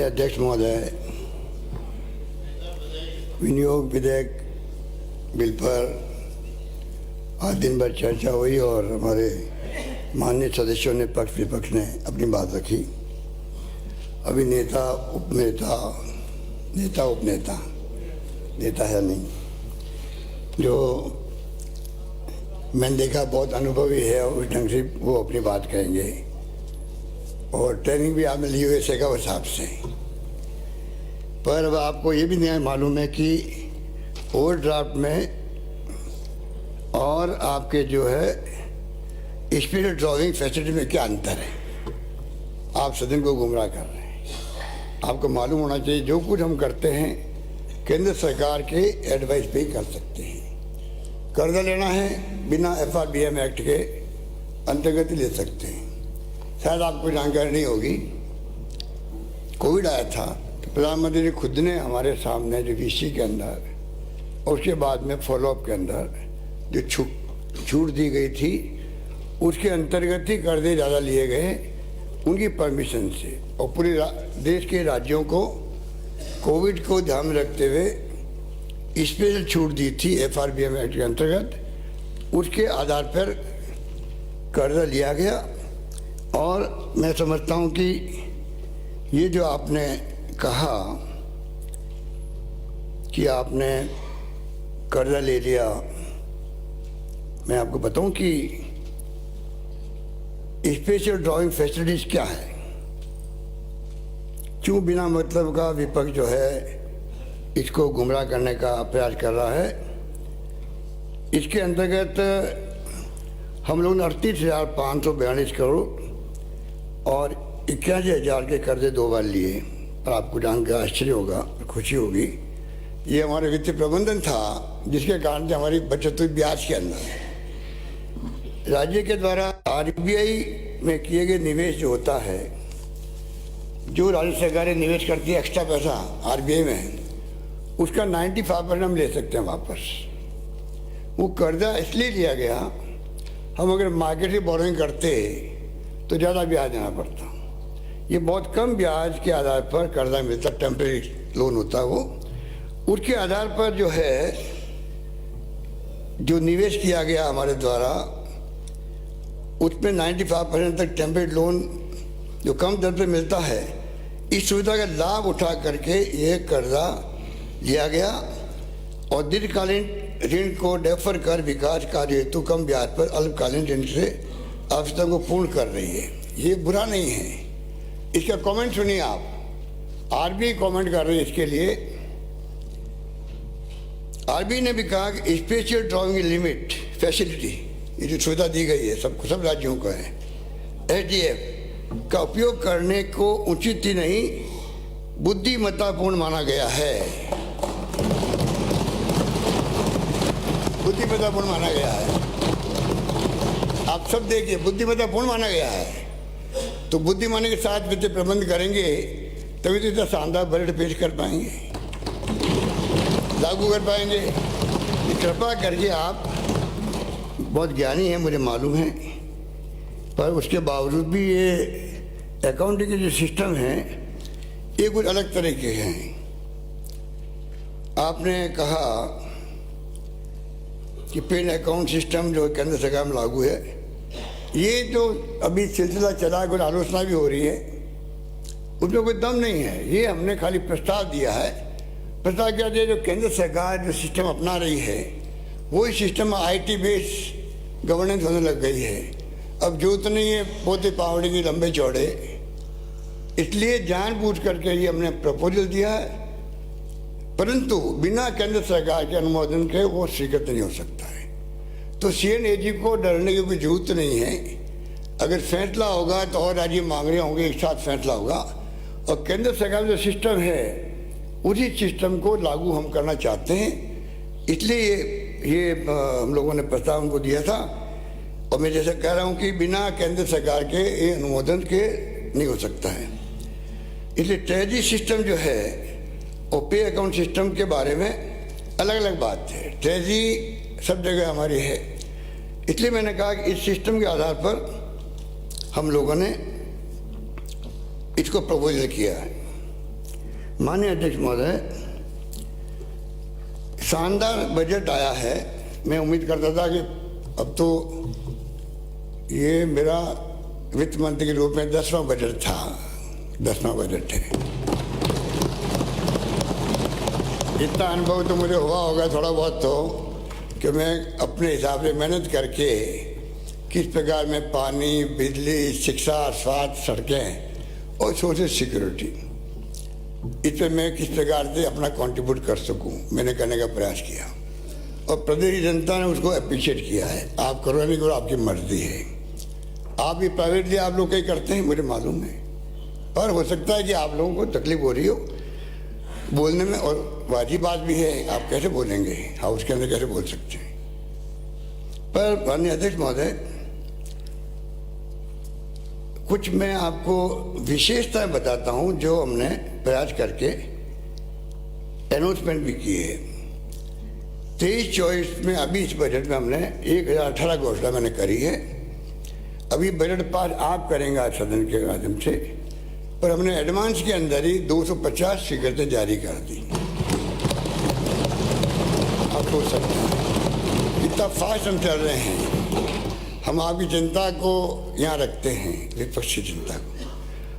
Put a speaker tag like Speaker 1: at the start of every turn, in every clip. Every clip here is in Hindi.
Speaker 1: अध्यक्ष महोदय, विनियोग विधेयक बिल पर आज दिन भर चर्चा हुई और हमारे माननीय सदस्यों ने पक्ष विपक्ष ने अपनी बात रखी। अभी नेता उपनेता नेता है नहीं, जो मैंने देखा बहुत अनुभवी है और उस ढंग से वो अपनी बात कहेंगे और ट्रेनिंग भी आपने ली हुई है उस हिसाब से। पर अब आपको ये भी नहीं मालूम है कि ओवर ड्राफ्ट में और आपके जो है स्पेशल ड्राइविंग फैसिलिटी में क्या अंतर है। आप सदन को गुमराह कर रहे हैं। आपको मालूम होना चाहिए जो कुछ हम करते हैं केंद्र सरकार के एडवाइस पे ही कर सकते हैं। कर्जा लेना है बिना FRBM एक्ट के अंतर्गत ही ले सकते हैं। शायद आपको जानकारी नहीं होगी, कोविड आया था तो प्रधानमंत्री ने खुद ने हमारे सामने जो VC के अंदर और उसके बाद में फॉलोअप के अंदर जो छूट दी गई थी उसके अंतर्गत ही कर्जे ज़्यादा लिए गए उनकी परमिशन से, और पूरे देश के राज्यों को कोविड को ध्यान में रखते हुए स्पेशल छूट दी थी FRBM एक्ट के अंतर्गत। उसके आधार पर कर्जा लिया गया और मैं समझता हूं कि ये जो आपने कहा कि आपने कर्जा ले लिया, मैं आपको बताऊं कि स्पेशल ड्राइविंग फैसिलिटीज क्या है। क्यों बिना मतलब का विपक्ष जो है इसको गुमराह करने का प्रयास कर रहा है। इसके अंतर्गत हम लोगों ने 38,542 करोड़ और 81,000 के कर्जे 2 बार लिए। और आपको जानकर आश्चर्य होगा, खुशी होगी, ये हमारे वित्तीय प्रबंधन था जिसके कारण से हमारी बचत हुई ब्याज के अंदर। राज्य के द्वारा RBI में किए गए निवेश जो होता है, जो राज्य सरकारें निवेश करती है एक्स्ट्रा पैसा RBI में, उसका 95% हम ले सकते हैं वापस। वो कर्जा इसलिए लिया गया, हम अगर मार्केट से बोरोइंग करते तो ज़्यादा ब्याज देना पड़ता। ये बहुत कम ब्याज के आधार पर कर्जा मिलता, टेम्परेरी लोन होता वो। उसके आधार पर जो है जो निवेश किया गया हमारे द्वारा उसमें 95% तक टेम्परेरी लोन जो कम दर पर मिलता है, इस सुविधा का लाभ उठा करके ये कर्जा लिया गया और दीर्घकालीन ऋण को डेफर कर विकास कार्य हेतु कम ब्याज पर अल्पकालीन ऋण से आवश्यकता को पूर्ण कर रही है। ये बुरा नहीं है। इसका कमेंट सुनिए आप। RBI कमेंट कर रही है इसके लिए। RBI ने भी कहा कि स्पेशल ड्राइविंग लिमिट फैसिलिटी, ये जो सुविधा दी गई है सबको, सब राज्यों को है, SDF का उपयोग करने को उचित ही नहीं बुद्धिमत्तापूर्ण माना गया है। बुद्धिमत्तापूर्ण माना गया है। आप सब देखिए, बुद्धिमत्तापूर्ण माना गया है। तो बुद्धिमानी के साथ वित्तीय प्रबंध करेंगे तभी तो इतना शानदार बजट पेश कर पाएंगे, लागू कर पाएंगे। कृपा करके, आप बहुत ज्ञानी हैं मुझे मालूम है, पर उसके बावजूद भी ये अकाउंटिंग के जो सिस्टम हैं ये कुछ अलग तरह के हैं। आपने कहा कि पेन अकाउंट सिस्टम जो केंद्र सरकार में लागू है, ये जो अभी सिलसिला चला है, कुछ आलोचना भी हो रही है, उसमें कोई दम नहीं है। ये हमने खाली प्रस्ताव दिया है। प्रस्ताव क्या दिया, जो केंद्र सरकार जो सिस्टम अपना रही है वही सिस्टम IT बेस्ड गवर्नेंस होने लग गई है। अब जरूरत नहीं है पोते पावड़े की लंबे चौड़े, इसलिए जानबूझ करके ये हमने प्रपोजल दिया है, परंतु बिना केंद्र सरकार के अनुमोदन के वो स्वीकृत नहीं हो सकता है। तो CNAG को डरने की कोई जरूरत नहीं है। अगर फैसला होगा तो और राज्य मांग रहे होंगे, एक साथ फैसला होगा। और केंद्र सरकार जो सिस्टम है उसी सिस्टम को लागू हम करना चाहते हैं, इसलिए ये हम लोगों ने प्रस्ताव उनको दिया था। और मैं जैसे कह रहा हूँ कि बिना केंद्र सरकार के ये अनुमोदन के नहीं हो सकता है। इसलिए ट्रेजरी सिस्टम जो है और पे अकाउंट सिस्टम के बारे में अलग अलग बात है। ट्रेजरी सब जगह हमारी है, इसलिए मैंने कहा कि इस सिस्टम के आधार पर हम लोगों ने इसको प्रपोजल किया है। माननीय अध्यक्ष महोदय, शानदार बजट आया है। मैं उम्मीद करता था कि अब तो ये मेरा वित्त मंत्री के रूप में 10वां बजट था, 10वां बजट है। इतना अनुभव तो मुझे हुआ होगा थोड़ा बहुत तो, कि मैं अपने हिसाब से मेहनत करके किस प्रकार में पानी, बिजली, शिक्षा, स्वास्थ्य, सड़कें और सोशल सिक्योरिटी, इस पर मैं किस प्रकार से अपना कंट्रीब्यूट कर सकूं, मैंने करने का प्रयास किया और प्रदेश की जनता ने उसको अप्रिशिएट किया है। आप करो नहीं करो, आपकी मर्जी है। आप भी प्राइवेटली आप लोग कहीं करते हैं, मुझे मालूम है, पर हो सकता है कि आप लोगों को तकलीफ हो रही हो बोलने में, और वाजिब बात भी है। आप कैसे बोलेंगे, हाउस के अंदर कैसे बोल सकते हैं? पर माननीय अध्यक्ष महोदय, कुछ मैं आपको विशेषताएं बताता हूं जो हमने प्रयास करके अनाउंसमेंट भी किए है। 23-24 में अभी इस बजट में हमने 1018 घोषणा मैंने करी है। अभी बजट पास आप करेंगे आज सदन के माध्यम से, पर हमने एडवांस के अंदर ही 250 स्वीकृतियां जारी कर दी। आप सोच सकते हैं कितना फास्ट हम चल रहे हैं। हम आपकी चिंता को यहाँ रखते हैं, विपक्षी चिंता को।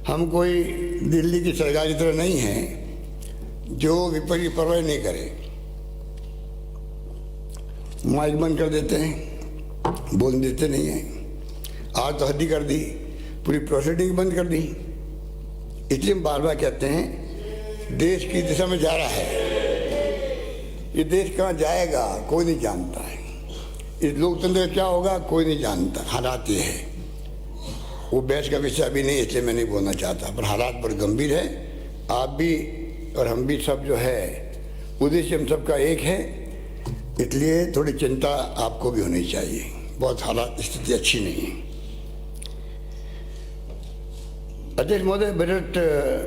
Speaker 1: हम कोई दिल्ली की सरकार की तरह नहीं है जो विपक्ष की परवाह नहीं करे। माइक बंद कर देते हैं, बोल देते नहीं हैं। आज तो हद ही कर दी, पूरी प्रोसीडिंग बंद कर दी। इसलिए हम बार बार कहते हैं देश की दिशा में जा रहा है। ये देश कहाँ जाएगा कोई नहीं जानता है। इस लोकतंत्र क्या होगा कोई नहीं जानता। हालात ये है, वो बहस का विषय अभी नहीं, इसलिए मैं नहीं बोलना चाहता, पर हालात बड़े गंभीर है। आप भी और हम भी सब जो है, उद्देश्य हम सबका एक है, इसलिए थोड़ी चिंता आपको भी होनी चाहिए। बहुत हालात स्थिति अच्छी नहीं है। अध्यक्ष महोदय, बजट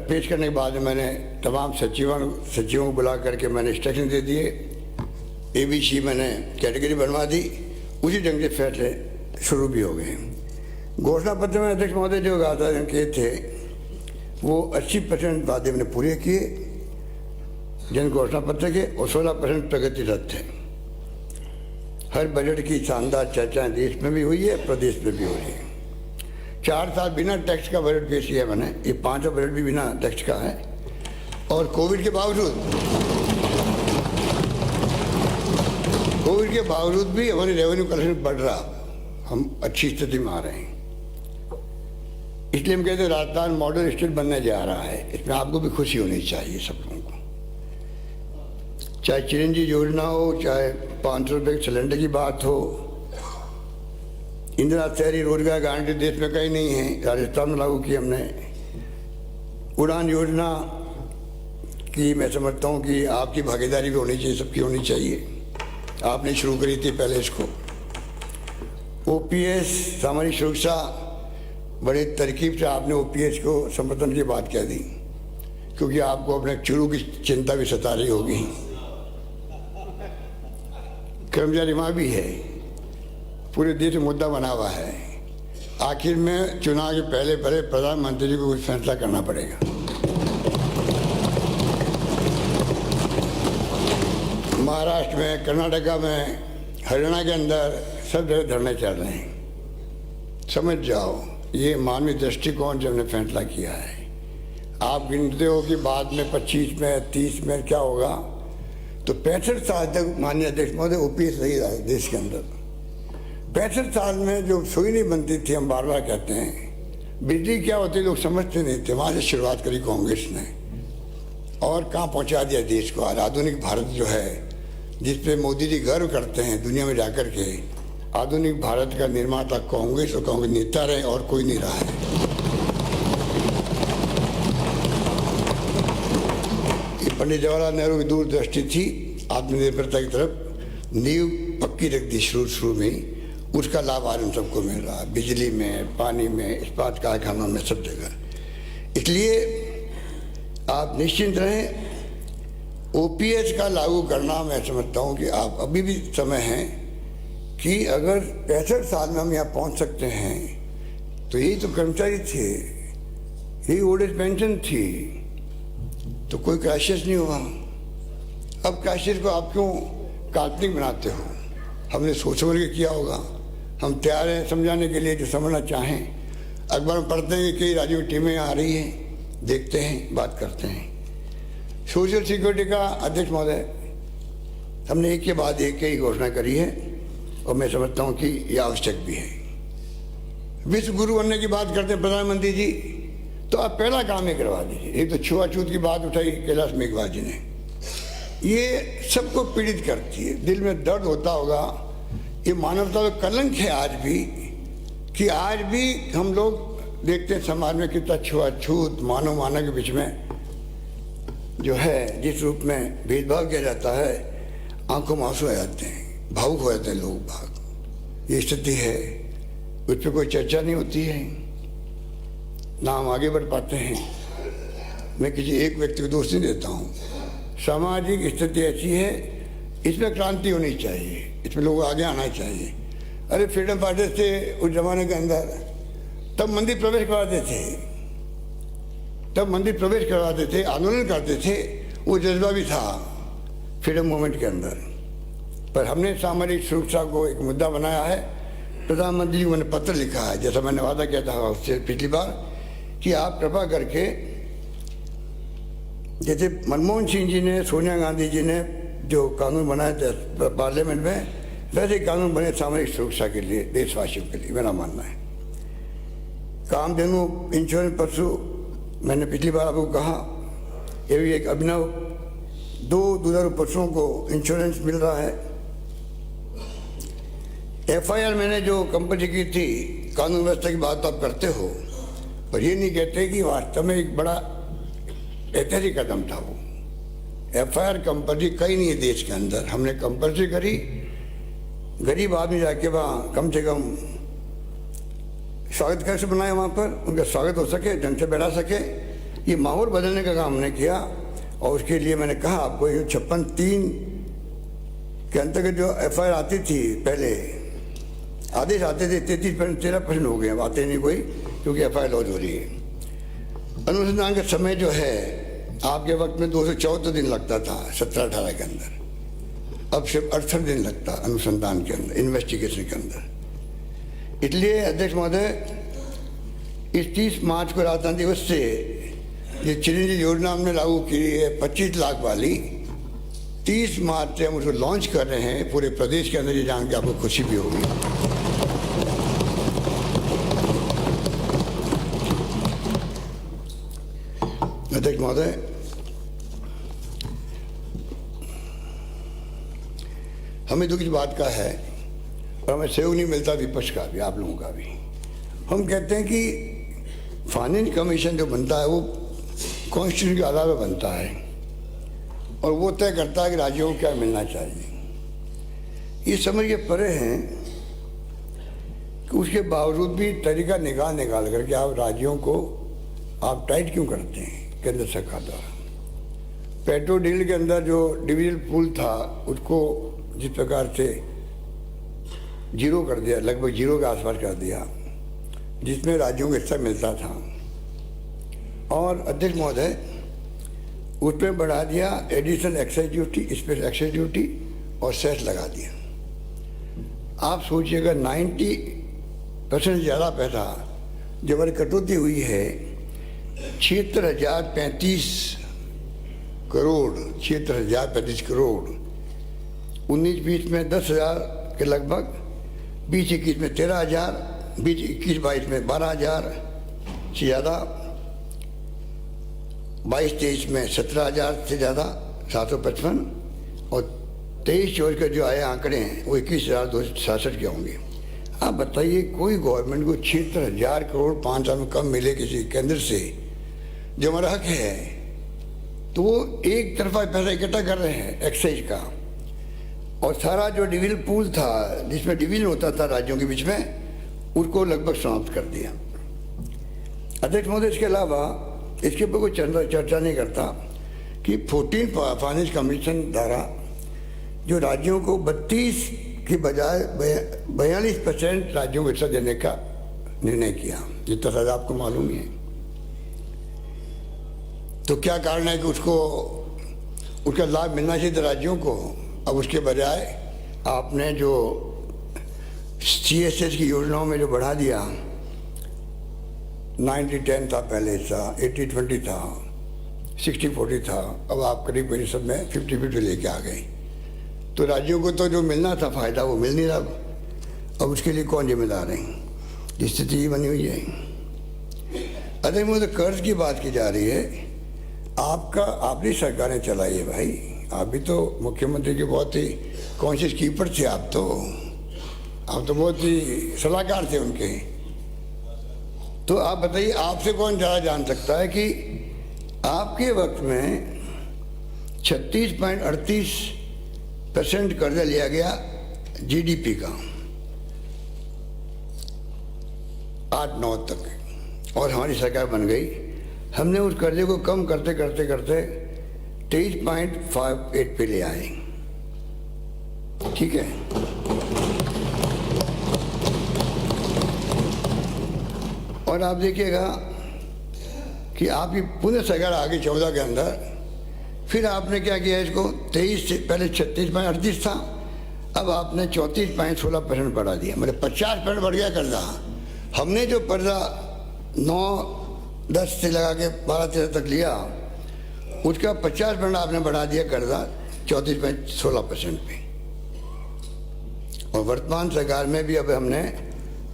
Speaker 1: पेश करने के बाद मैंने तमाम सचिवों को बुला करके मैंने इंस्ट्रक्शन दे दिए। ABC मैंने कैटेगरी बनवा दी, उसी ढंग से फैसले शुरू भी हो गए। घोषणा पत्र में अध्यक्ष महोदय जो वादा किए थे वो 80% वादे मैंने पूरे किए जन घोषणा पत्र के, और 16% प्रगतिरत है। हर बजट की शानदार चर्चाएं देश में भी हुई है, प्रदेश में भी हो रही है। 4 साल बिना टैक्स का बजट पेश किया मैंने, ये 5वां बजट भी बिना टैक्स का है। और कोविड के बावजूद भी हमारी रेवेन्यू कलेक्शन बढ़ रहा, हम अच्छी स्थिति में आ रहे हैं। इसलिए हम कहते हैं राजस्थान मॉडल स्टेट बनने जा रहा है। इसमें आपको भी खुशी होनी चाहिए सब लोगों को। चाहे चिरंजी योजना हो, चाहे 500 रुपये सिलेंडर की बात हो, इंदिरा शहरी रोजगार गारंटी देश में कहीं नहीं है, राजस्थान में लागू की हमने। उड़ान योजना की मैं समझता हूँ कि आपकी भागीदारी भी होनी चाहिए, सबकी होनी चाहिए। आपने शुरू करी थी पहले इसको। OPS सामाजिक सुरक्षा, बड़े तरकीब से आपने OPS को समर्थन की बात कह दी, क्योंकि आपको अपने चूरू की चिंता भी सता रही होगी। कर्मचारी वहाँ भी है, पूरे देश में मुद्दा बना हुआ है। आखिर में चुनाव के पहले प्रधानमंत्री जी को कुछ फैसला करना पड़ेगा। महाराष्ट्र में, कर्नाटका में, हरियाणा के अंदर सब जगह धरने चल रहे हैं। समझ जाओ, ये मानवीय दृष्टिकोण जो हमने फैसला किया है। आप गिनते हो कि बाद में 25 में 30 में क्या होगा, तो 65 साल तक माननीय अध्यक्ष महोदय OPS रही रहा है देश के अंदर। 65 साल में जो सुई नहीं बनती थी, हम बार बार कहते हैं बिजली क्या होती लोग समझते नहीं थे। वहाँ से शुरुआत करी कांग्रेस ने और कहाँ पहुँचा दिया देश को। आज आधुनिक भारत जो है, जिसपे मोदी जी गर्व करते हैं दुनिया में जाकर के, आधुनिक भारत का निर्माता कांग्रेस और कांग्रेस नेता रहे और कोई नहीं रहा है। पंडित जवाहरलाल नेहरू की दूरदृष्टि थी, आत्मनिर्भरता की तरफ नींव पक्की रख दी शुरू में। उसका लाभ आज हम सबको मिल रहा है, बिजली में, पानी में, इस्पात कारखानों में, सब जगह। इसलिए आप निश्चिंत रहें। OPS का लागू करना मैं समझता हूँ कि आप अभी भी समय है कि अगर 65 साल में हम यहाँ पहुँच सकते हैं तो यही तो कर्मचारी थे, यही ओल्ड एज पेंशन थी, तो कोई क्राइसिस नहीं हुआ। अब क्राइसिस को आप क्यों काल्पनिक बनाते हो? हमने सोच समझ के किया होगा। हम तैयार हैं समझाने के लिए जो समझना चाहें। अखबार में पढ़ते हैं कि कई राज्यों की टीमें आ रही हैं, देखते हैं, बात करते हैं। सोशल सिक्योरिटी का अध्यक्ष महोदय, हमने एक के बाद एक ही घोषणा करी है और मैं समझता हूँ कि यह आवश्यक भी है। विश्व गुरु बनने की बात करते हैं प्रधानमंत्री जी, तो आप पहला काम ही करवा दीजिए। एक तो छुआछूत की बात उठाई कैलाश मेघवाल जी ने, ये सबको पीड़ित करती है, दिल में दर्द होता होगा। ये मानवता का कलंक है आज भी, कि आज भी हम लोग देखते हैं समाज में कितना छुआछूत मानव मानव के बीच में जो है जिस रूप में भेदभाव किया जाता है, आंखों में आंसू आ जाते हैं, भावुक हो जाते हैं लोग भाग। ये स्थिति है, उस पर कोई चर्चा नहीं होती है, ना हम आगे बढ़ पाते हैं। मैं किसी एक व्यक्ति को दोष नहीं देता हूँ। सामाजिक स्थिति ऐसी है, इसमें क्रांति होनी चाहिए, इसमें लोग आगे आना चाहिए। अरे फ्रीडम फाइटर्स थे उस जमाने के अंदर, तब मंदिर प्रवेश करवाते थे, आंदोलन करते थे, वो जज्बा भी था फ्रीडम मूवमेंट के अंदर। पर हमने सामाजिक सुरक्षा को एक मुद्दा बनाया है। प्रधानमंत्री जी को मैंने पत्र लिखा है, जैसा मैंने वादा किया था उससे पिछली बार, कि आप कृपा करके, जैसे मनमोहन सिंह जी ने, सोनिया गांधी जी ने जो कानून बनाए थे पार्लियामेंट में, वैसे कानून बने सामाजिक सुरक्षा के लिए, देशवासियों के लिए। मेरा मानना है कामधेनु इंश्योरेंस पशु, मैंने पिछली बार आपको कहा, ये भी एक अभिनव 2 दुधारू पशुओं को इंश्योरेंस मिल रहा है। FIR मैंने जो कंपनी की थी, कानून व्यवस्था की बात आप करते हो, पर ये नहीं कहते कि वास्तव में एक बड़ा ऐतिहासिक कदम था वो। FIR कंपनी कहीं नहीं है देश के अंदर, हमने कंपल्सरी करी। गरीब आदमी जाके वहाँ कम से कम स्वागत कैसे बनाए, वहाँ पर उनका स्वागत हो सके, ढंग से बैठा सके, ये माहौल बदलने का काम हमने किया। और उसके लिए मैंने कहा आपको 56(3) के अंतर्गत जो FIR आती थी, पहले आदेश आते थे 33% हो गए, अब आते नहीं कोई, क्योंकि FIR लॉन्च हो रही है। अनुसंधान का समय जो है, आपके वक्त में 214 दिन लगता था 17-18 के अंदर, अब सिर्फ 68 दिन लगता अनुसंधान के अंदर, इन्वेस्टिगेशन के अंदर। इसलिए अध्यक्ष महोदय, इस 30 मार्च को राजधानी दिवस से ये चिरंजीवी योजना हमने लागू की है 25 लाख वाली, 30 मार्च से हम उसको लॉन्च कर रहे हैं पूरे प्रदेश के अंदर। ये जान के आपको खुशी भी होगी। अध्यक्ष महोदय, हमें दुख इस बात का है, और हमें सहयोग नहीं मिलता विपक्ष का भी, आप लोगों का भी। हम कहते हैं कि फाइनेंस कमीशन जो बनता है वो कॉन्स्टिट्यूशन के आधार पर बनता है, और वो तय करता है कि राज्यों को क्या मिलना चाहिए। ये समझ के परे हैं कि उसके बावजूद भी तरीका निकाल करके आप राज्यों को आप टाइट क्यों करते हैं केंद्र सरकार द्वारा। पेट्रोल डीजल के अंदर जो डिविजन पूल था, उसको जिस प्रकार से जीरो कर दिया, लगभग जीरो के आसपास कर दिया, जिसमें राज्यों को हिस्सा मिलता था। और अध्यक्ष महोदय, उसमें बढ़ा दिया additional excise duty, special excise duty और सेस लगा दिया। आप सोचिएगा 90% ज़्यादा पैसा जो हमारी कटौती हुई है, 76,035 करोड़, 76,035 करोड़, 19-20 में 10,000 के लगभग, 20-21 में 13,000, 20-21-22 में 12,000 से ज़्यादा, 22-23 में 17,000 से ज़्यादा 755, और 23-24 के जो आए आंकड़े हैं वो 21,267 के होंगे। आप बताइए, कोई गवर्नमेंट को 76,000 करोड़ 5 साल में कम मिले किसी केंद्र से, जो हमारा हक है, तो वो एक तरफा पैसा इकट्ठा कर रहे हैं एक्साइज का, और सारा जो डिविजन पूल था, जिसमें डिवीजन होता था राज्यों के बीच में, उसको लगभग समाप्त कर दिया। अध्यक्ष महोदय, इसके अलावा इसके ऊपर कोई चर्चा नहीं करता कि 14 फाइनेंस कमीशन द्वारा जो राज्यों को 32 की बजाय 42% राज्यों को हिस्सा देने का निर्णय किया, जितना शायद आपको मालूम ही है। तो क्या कारण है कि उसको उसका लाभ मिलना चाहिए था राज्यों को। अब उसके बजाय आपने जो CSS की योजनाओं में जो बढ़ा दिया, 90-10 था पहले हिस्सा, 80-20 था, 60-40 था, अब आप करीब करीब सब में 50-50 लेके आ गए। तो राज्यों को तो जो मिलना था फायदा वो मिल नहीं रहा। अब उसके लिए कौन जिम्मेदार है? स्थिति बनी हुई है। अरे मुझे कर्ज की बात की जा रही है, आपकी सरकारें चलाई है भाई। आप भी तो मुख्यमंत्री के बहुत ही कॉन्शियस कीपर थे। आप तो बहुत ही सलाहकार थे उनके। तो आप बताइए, आपसे कौन ज़्यादा जान सकता है कि आपके वक्त में 36.38% कर्जा लिया गया GDP का 8-9 तक, और हमारी सरकार बन गई। हमने उस कर्जे को कम करते करते करते 23.58 पे ले आए। ठीक है, और आप देखिएगा कि आपकी पुनः सरकार आगे 14 के अंदर, फिर आपने क्या किया, इसको 23 से पहले 36.38 था, अब आपने 34.16% बढ़ा दिया, मतलब 50% बढ़ गया कर्जा। हमने जो कर्जा 9-10 से लगा के 12-13 तक लिया, उसका 50% आपने बढ़ा दिया कर्जा 34.16% पे। और वर्तमान सरकार में भी अब हमने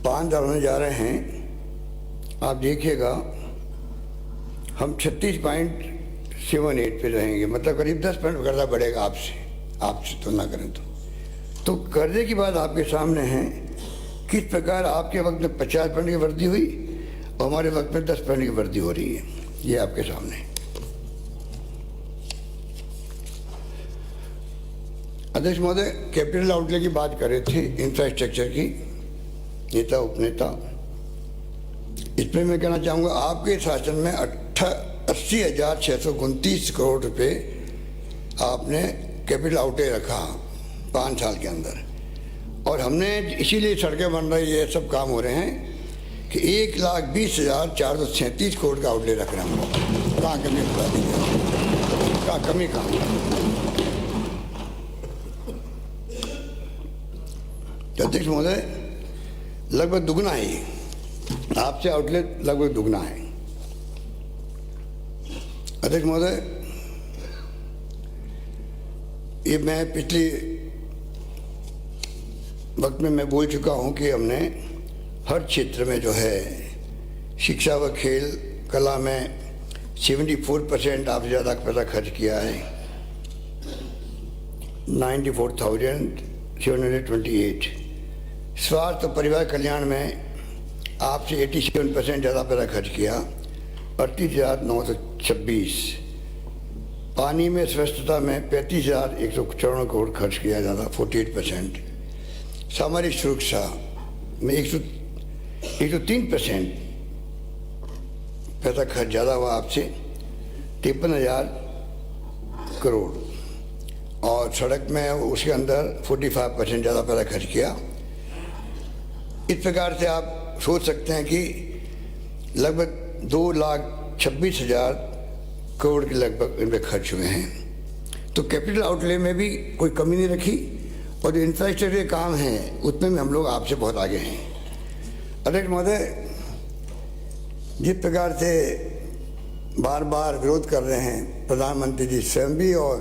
Speaker 1: 5,000 होने जा रहे हैं। आप देखिएगा हम 36.78 पे रहेंगे, मतलब करीब 10% कर्जा बढ़ेगा आपसे तुलना करें तो कर्जे की बात आपके सामने है। किस प्रकार आपके वक्त में 50% की वृद्धि हुई और हमारे वक्त में 10% की वृद्धि हो रही है, ये आपके सामने। अध्यक्ष महोदय, कैपिटल आउटले की बात कर रहे थे, इंफ्रास्ट्रक्चर की, नेता उपनेता। इसमें मैं कहना चाहूँगा, आपके शासन में 80,629 करोड़ रुपए आपने कैपिटल आउटले रखा 5 साल के अंदर, और हमने इसीलिए सड़कें बन रही, ये सब काम हो रहे हैं कि 1,20,437 करोड़ का आउटले रख रहे हैं हम लोग। कहाँ कमी बता दीजिए, कहाँ कमी कहाँ? अध्यक्ष महोदय, लगभग दुगना है ये, आपसे आउटलेट लगभग दुगना है। अध्यक्ष महोदय, ये मैं पिछले वक्त में मैं बोल चुका हूं कि हमने हर क्षेत्र में जो है, शिक्षा व खेल कला में 74% आपसे ज़्यादा पैसा खर्च किया है, 94,728। स्वास्थ्य और परिवार कल्याण में आपसे 87% ज़्यादा पैसा खर्च किया, 38,926। पानी में स्वच्छता में 35,194 करोड़ खर्च किया ज़्यादा, 48%। सामाजिक सुरक्षा में 103% पैसा खर्च ज़्यादा हुआ आपसे, 53,000 करोड़। और सड़क में उसके अंदर 45% ज़्यादा पैसा खर्च किया। इस प्रकार से आप सोच सकते हैं कि लगभग 2,26,000 करोड़ के लगभग इन पर खर्च हुए हैं। तो कैपिटल आउटले में भी कोई कमी नहीं रखी, और जो इंफ्रास्ट्रक्चर के काम हैं उसमें भी हम लोग आपसे बहुत आगे हैं। अध्यक्ष महोदय, जिस प्रकार से बार बार विरोध कर रहे हैं प्रधानमंत्री जी स्वयं भी और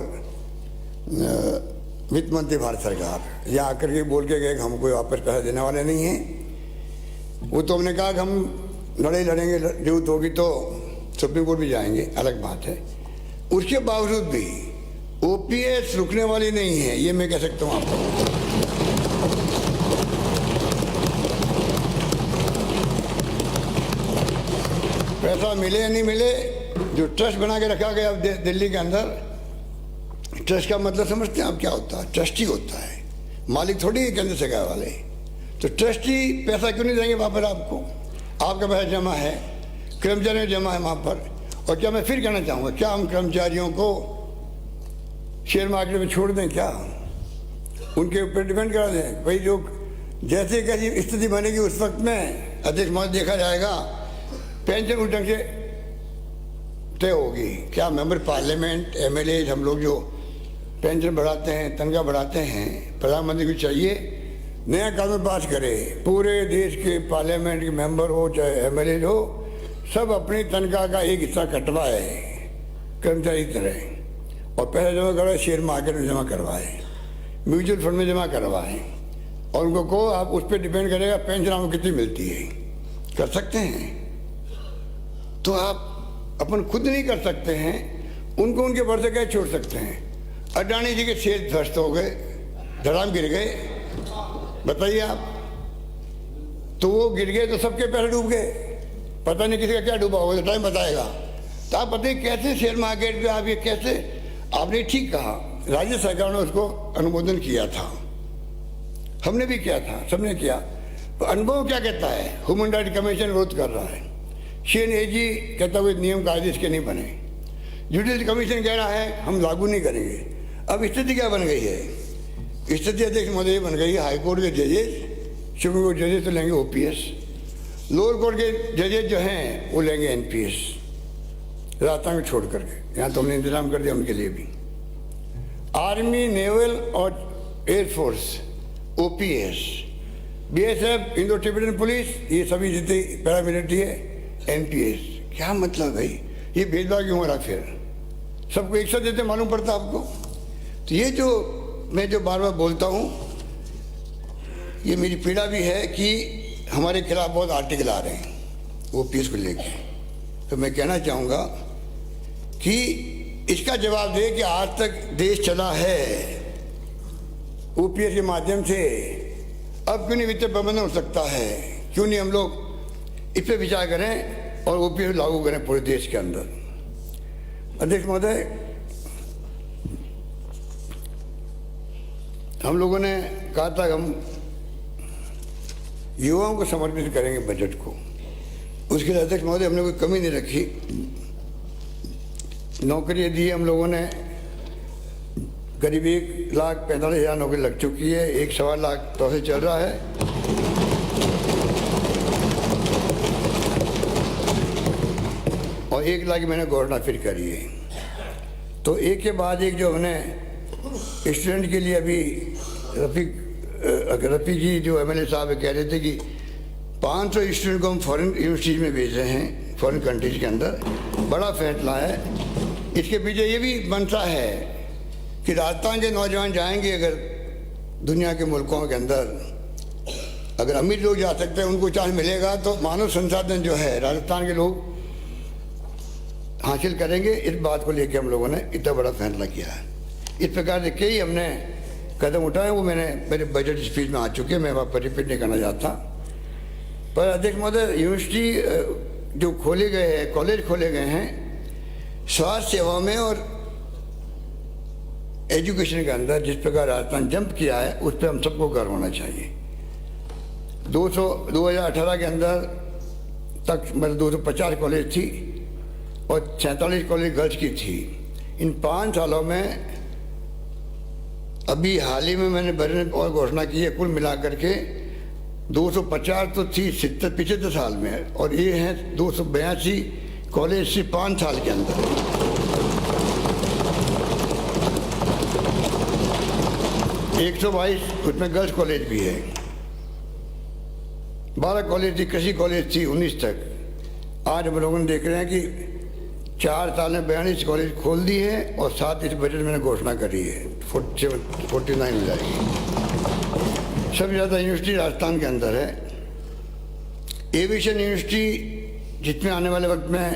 Speaker 1: वित्त मंत्री भारत सरकार, यहाँ आकर के बोल के गए कि हम कोई वापस पैसा देने वाले नहीं हैं। वो तो हमने कहा कि हम लड़ेंगे, जरूरत होगी तो सुप्रीम कोर्ट भी जाएंगे, अलग बात है। उसके बावजूद भी OPS रुकने वाली नहीं है, ये मैं कह सकता हूँ आपको। पैसा मिले या नहीं मिले, जो ट्रस्ट बना के रखा गया दिल्ली के अंदर, ट्रस्ट का मतलब समझते हैं आप क्या होता है? ट्रस्टी होता है, मालिक थोड़ी है केंद्र सरकार वाले। तो ट्रस्टी पैसा क्यों नहीं देंगे वापस आपको? आपका पैसा जमा है, कर्मचारियों जमा है वहाँ पर। और क्या मैं फिर कहना चाहूँगा, क्या हम कर्मचारियों को शेयर मार्केट में छोड़ दें? क्या उनके ऊपर डिपेंड करा दें? भाई जो जैसे कैसी स्थिति बनेगी उस वक्त में अध्यक्ष महोदय देखा जाएगा, पेंशन उस ढंग से तय होगी। क्या मेंबर पार्लियामेंट, एमएलए, हम लोग जो पेंशन बढ़ाते हैं, तनख्वाह बढ़ाते हैं, प्रधानमंत्री को चाहिए नया कानून पास करे, पूरे देश के पार्लियामेंट के मेंबर हो चाहे एमएलए हो, सब अपनी तनख्वाह का एक हिस्सा कटवाए कर्मचारी की तरह, और पैसा जमा करवाए, शेयर मार्केट में जमा करवाए, म्यूचुअल फंड में जमा करवाए, और उनको कहो आप उस पर डिपेंड करेगा पेंशन आपको कितनी मिलती है। कर सकते हैं? तो आप अपन खुद नहीं कर सकते हैं, उनको उनके भरोसे कैसे छोड़ सकते हैं? अडानी जी के शेयर ध्वस्त हो गए, धड़ाम गिर गए, बताइए आप। तो वो गिर गए तो सबके पैसे डूब गए, पता नहीं किसी का क्या डूबा होगा, तो टाइम बताएगा। तो आप बताइए कैसे शेयर मार्केट पे आप ये कैसे, आपने ठीक कहा, राज्य सरकार ने उसको अनुमोदन किया था, हमने भी किया था, सबने किया। तो अनुभव क्या कहता है? ह्यूमन राइट कमीशन विरोध कर रहा है, शेन एजी कहता हुए नियम कायदे इसके नहीं बने, जुडिशल कमीशन कह रहा है हम लागू नहीं करेंगे। अब स्थिति क्या बन गई है? स्थिति अध्यक्ष महोदय बन गई है, हाई कोर्ट के जजेस, सुप्रीम कोर्ट जजेस तो लेंगे ओपीएस, लोअर कोर्ट के जजेस जो हैं वो लेंगे एनपीएस, राजस्थान में छोड़ करके। यहाँ तो हमने इंतजाम कर दिया उनके लिए भी। आर्मी, नेवल और air force OPS, BSF, Indo Tibetan police, ये सभी जितनी पैरामिलिट्री है एनपीएस। क्या मतलब भाई, ये भेदभाव क्यों हो रहा? फिर सबको एक साथ देते मालूम पड़ता आपको? तो ये जो मैं जो बार बार बोलता हूँ, ये मेरी पीड़ा भी है कि हमारे खिलाफ बहुत आर्टिकल आ रहे हैं ओपीएस को लेके। तो मैं कहना चाहूँगा कि इसका जवाब दे कि आज तक देश चला है ओपीएस के माध्यम से, अब क्यों नहीं वित्तीय प्रबंधन हो सकता है? क्यों नहीं हम लोग इस पर विचार करें और ओपीएस लागू करें पूरे देश के अंदर? अध्यक्ष महोदय, हम लोगों ने कहा था हम युवाओं को समर्पित करेंगे बजट को, उसके लिए अध्यक्ष महोदय हमने कोई कमी नहीं रखी। नौकरियाँ दी हम लोगों ने, करीब 1,45,000 नौकरी लग चुकी है, 1.25 लाख तो चल रहा है। और 1 लाख मैंने घोषणा फिर करी है। तो एक के बाद एक जो हमने स्टूडेंट के लिए अभी रफ़ी जी जो एमएलए साहब कह रहे थे कि 500 स्टूडेंट को हम फॉरेन यूनिवर्सिटीज़ में भेज रहे हैं, फॉरेन कंट्रीज के अंदर, बड़ा फैसला है। इसके पीछे ये भी मंशा है कि राजस्थान के नौजवान जाएंगे अगर दुनिया के मुल्कों के अंदर, अगर अमीर लोग जा सकते हैं, उनको चांस मिलेगा, तो मानव संसाधन जो है राजस्थान के लोग हासिल करेंगे। इस बात को लेकर हम लोगों ने इतना बड़ा फैसला किया है। इस प्रकार से कई हमने कदम उठाए, वो मैंने मेरे बजट स्पीच में आ चुके हैं, मैं वहाँ पर रिपीट नहीं करना चाहता। पर अध्यक्ष महोदय, यूनिवर्सिटी जो खोले गए हैं, कॉलेज खोले गए हैं स्वास्थ्य सेवा में और एजुकेशन के अंदर, जिस प्रकार राजस्थान जंप किया है उस पर हम सबको गर्व होना चाहिए। 2018 के अंदर तक मतलब 250 कॉलेज थी और 47 कॉलेज गर्ल्स की थी। इन 5 सालों में अभी हाल ही में मैंने बजट और घोषणा की है, कुल मिलाकर के 250 तो थी 75 साल में, और ये हैं 282 कॉलेज से 5 साल के अंदर। एक 122 उसमें गर्ल्स कॉलेज भी है, 12 कॉलेज थी, कृषि कॉलेज थी 19 तक। आज हम लोगों ने देख रहे हैं कि 4 साल में 42 कॉलेज खोल दी है, और साथ इस बजट में मैंने घोषणा करी है 49 हो जाएगी। सबसे ज़्यादा यूनिवर्सिटी राजस्थान के अंदर है। एविएशन यूनिवर्सिटी जिसमें आने वाले वक्त में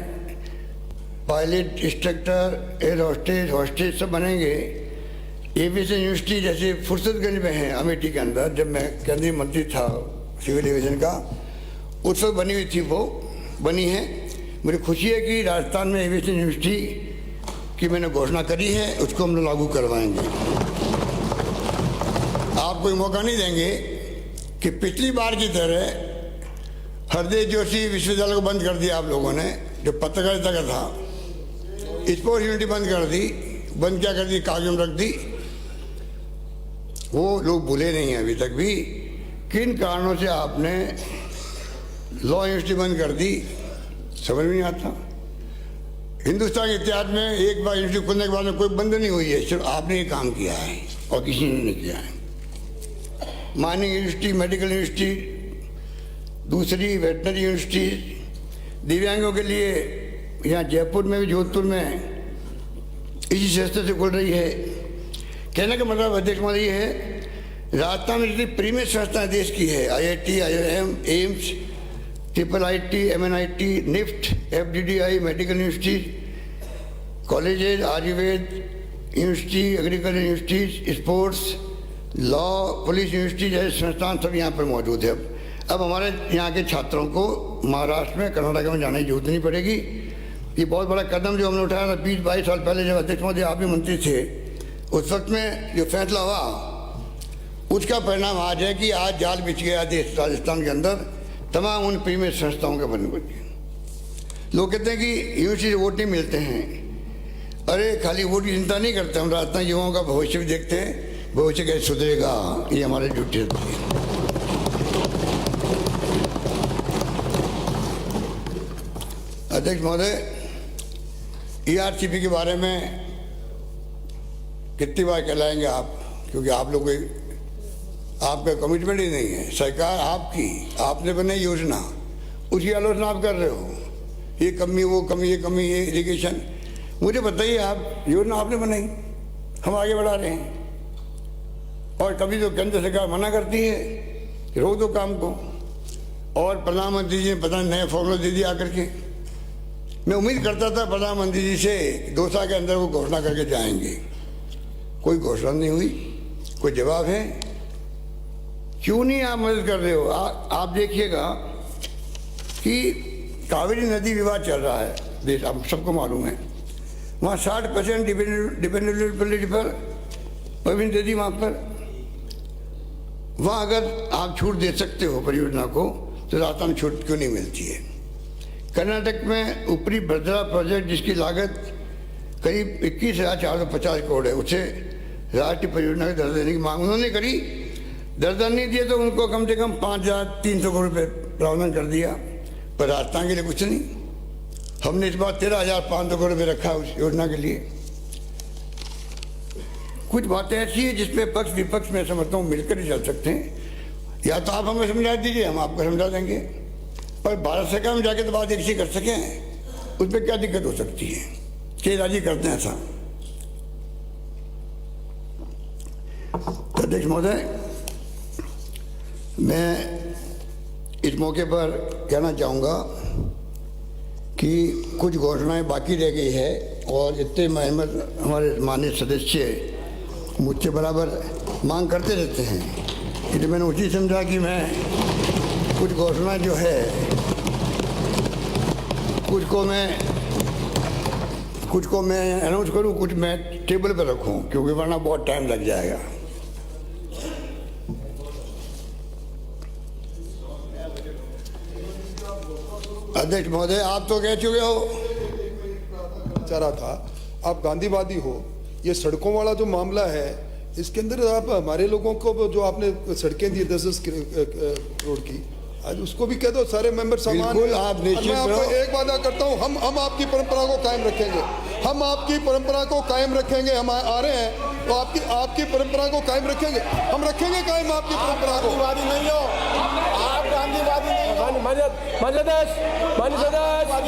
Speaker 1: pilot, instructor, air hostess, hostage सब बनेंगे। एविएशन यूनिवर्सिटी जैसे फुर्सतगंज में है अमेठी के अंदर, जब मैं केंद्रीय मंत्री था सिविल एविएशन का, उस वक्त बनी हुई थी, वो बनी है। मुझे खुशी है कि राजस्थान में एविएशन यूनिवर्सिटी की मैंने घोषणा करी है, उसको हम लोग लागू करवाएंगे। आप कोई मौका नहीं देंगे कि पिछली बार की तरह हरदेव जोशी विश्वविद्यालय को बंद कर दिया आप लोगों ने, जो पत्रकारिता का था, स्पोर्ट्स यूनिटी बंद कर दी। बंद क्या कर दी? कागज में रख दी। वो लोग भूले नहीं हैं अभी तक भी किन कारणों से आपने लॉ यूनिवर्सिटी बंद कर दी, समझ में नहीं आता। हिंदुस्तान के इतिहास में एक बार यूनिवर्सिटी खुलने के बाद में कोई बंद नहीं हुई है, सिर्फ आपने ये काम किया है और किसी ने नहीं किया है। माइनिंग यूनिवर्सिटी, मेडिकल यूनिवर्सिटी, दूसरी वेटनरी यूनिवर्सिटी, दिव्यांगों के लिए यहाँ जयपुर में भी, जोधपुर में इसी संस्था से खुल रही है। कहने का मतलब अध्यक्ष महोदय ये है, राजस्थान में जितनी प्रीमियर संस्थाएं देश की है, IIT, IIM, AIIMS, IIIT, MNIT, NIFT, FDDI, medical university, colleges, Ayurveda university, agriculture universities, sports, law, police university जैसे संस्थान सब यहाँ पर मौजूद है। अब हमारे यहाँ के छात्रों को महाराष्ट्र में, कर्नाटक में जाने की जरूरत नहीं पड़ेगी। ये बहुत बड़ा कदम जो हमने उठाया था 20-22 साल पहले, जब अध्यक्ष महोदय आप भी मंत्री थे, उस वक्त में जो फैसला हुआ उसका परिणाम आज है कि आज जाल बिछ गया देश राजस्थान के अंदर तमाम उन प्रीमियर संस्थाओं के बनने पर। लोग कहते हैं कि यूनिवर्सिटी से वोट नहीं मिलते हैं। अरे खाली वोट की चिंता नहीं करते, हम राजस्थान युवाओं का भविष्य भी देखते हैं, भविष्य कैसे सुधरेगा, ये हमारी ड्यूटी रहती है। अध्यक्ष महोदय, ERCP के बारे में कितनी बार कहलाएंगे आप, क्योंकि आप लोग आपका कमिटमेंट ही नहीं है। सरकार आपकी, आपने बनाई योजना, उसकी आलोचना आप कर रहे हो। ये कमी, वो कमी, ये कमी, ये इरिगेशन। मुझे बताइए, आप योजना आपने बनाई, हम आगे बढ़ा रहे हैं। और कभी तो केंद्र सरकार मना करती है कि रोक दो काम को, और प्रधानमंत्री जी ने पता नहीं नया फॉर्मूला दे दिया आकर के। मैं उम्मीद करता था प्रधानमंत्री जी से 2 साल के अंदर वो घोषणा करके जाएंगे, कोई घोषणा नहीं हुई, कोई जवाब है। क्यों नहीं आप मदद कर रहे हो? आप देखिएगा कि कावेरी नदी विवाद चल रहा है देश, आप सबको मालूम है। वहाँ 60% डिपेंडेबिलिटी पर प्रवीण दीदी वहाँ पर, वहाँ अगर आप छूट दे सकते हो परियोजना को, तो राजस्थान में छूट क्यों नहीं मिलती है? कर्नाटक में ऊपरी भद्रा प्रोजेक्ट जिसकी लागत करीब 21,450 करोड़ है, उसे राष्ट्रीय परियोजना का दर्जा देने की मांग उन्होंने करी। दर्जा नहीं दिया तो उनको कम से कम 5,300 करोड़ रुपये प्रावधान कर दिया, पर राजस्थान के लिए कुछ नहीं। हमने इस बार 13,500 करोड़ रुपये रखा उस योजना के लिए। कुछ बातें ऐसी है जिसमें पक्ष विपक्ष में समझता हूँ मिलकर ही चल सकते हैं। या तो आप हमें समझा दीजिए, हम आपको समझा देंगे, पर भारत सरकार में जाके तो बात एक सी कर सकें, उस पर क्या दिक्कत हो सकती है? कि राजी करते हैं ऐसा। अध्यक्ष महोदय, मैं इस मौके पर कहना चाहूँगा कि कुछ घोषणाएं बाकी रह गई है, और इतने मेहनत हमारे माननीय सदस्य मुझसे बराबर मांग करते रहते हैं, इसलिए मैंने उचित समझा कि मैं कुछ घोषणाएं जो है कुछ को मैं अनाउंस करूं, कुछ मैं टेबल पर रखूं, क्योंकि वरना बहुत टाइम लग जाएगा। अध्यक्ष महोदय, आप तो कह चुके हो,
Speaker 2: चाह रहा था आप गांधीवादी हो, ये सड़कों वाला जो मामला है इसके अंदर आप हमारे लोगों को जो आपने सड़कें दी 10-10 करोड़ की, आज उसको भी कह दो सारे मेंबर सामान।
Speaker 1: आप
Speaker 2: मैं आपको एक वादा करता हूँ, हम आपकी परंपरा को कायम रखेंगे, हम आपकी परंपरा को कायम रखेंगे। हम आ रहे हैं तो आपकी परंपरा को कायम रखेंगे, हम रखेंगे कायम आपकी परंपरा को।
Speaker 3: गांधीवादी नहीं हो आप, गांधीवादी नहीं हो, गांधीवादी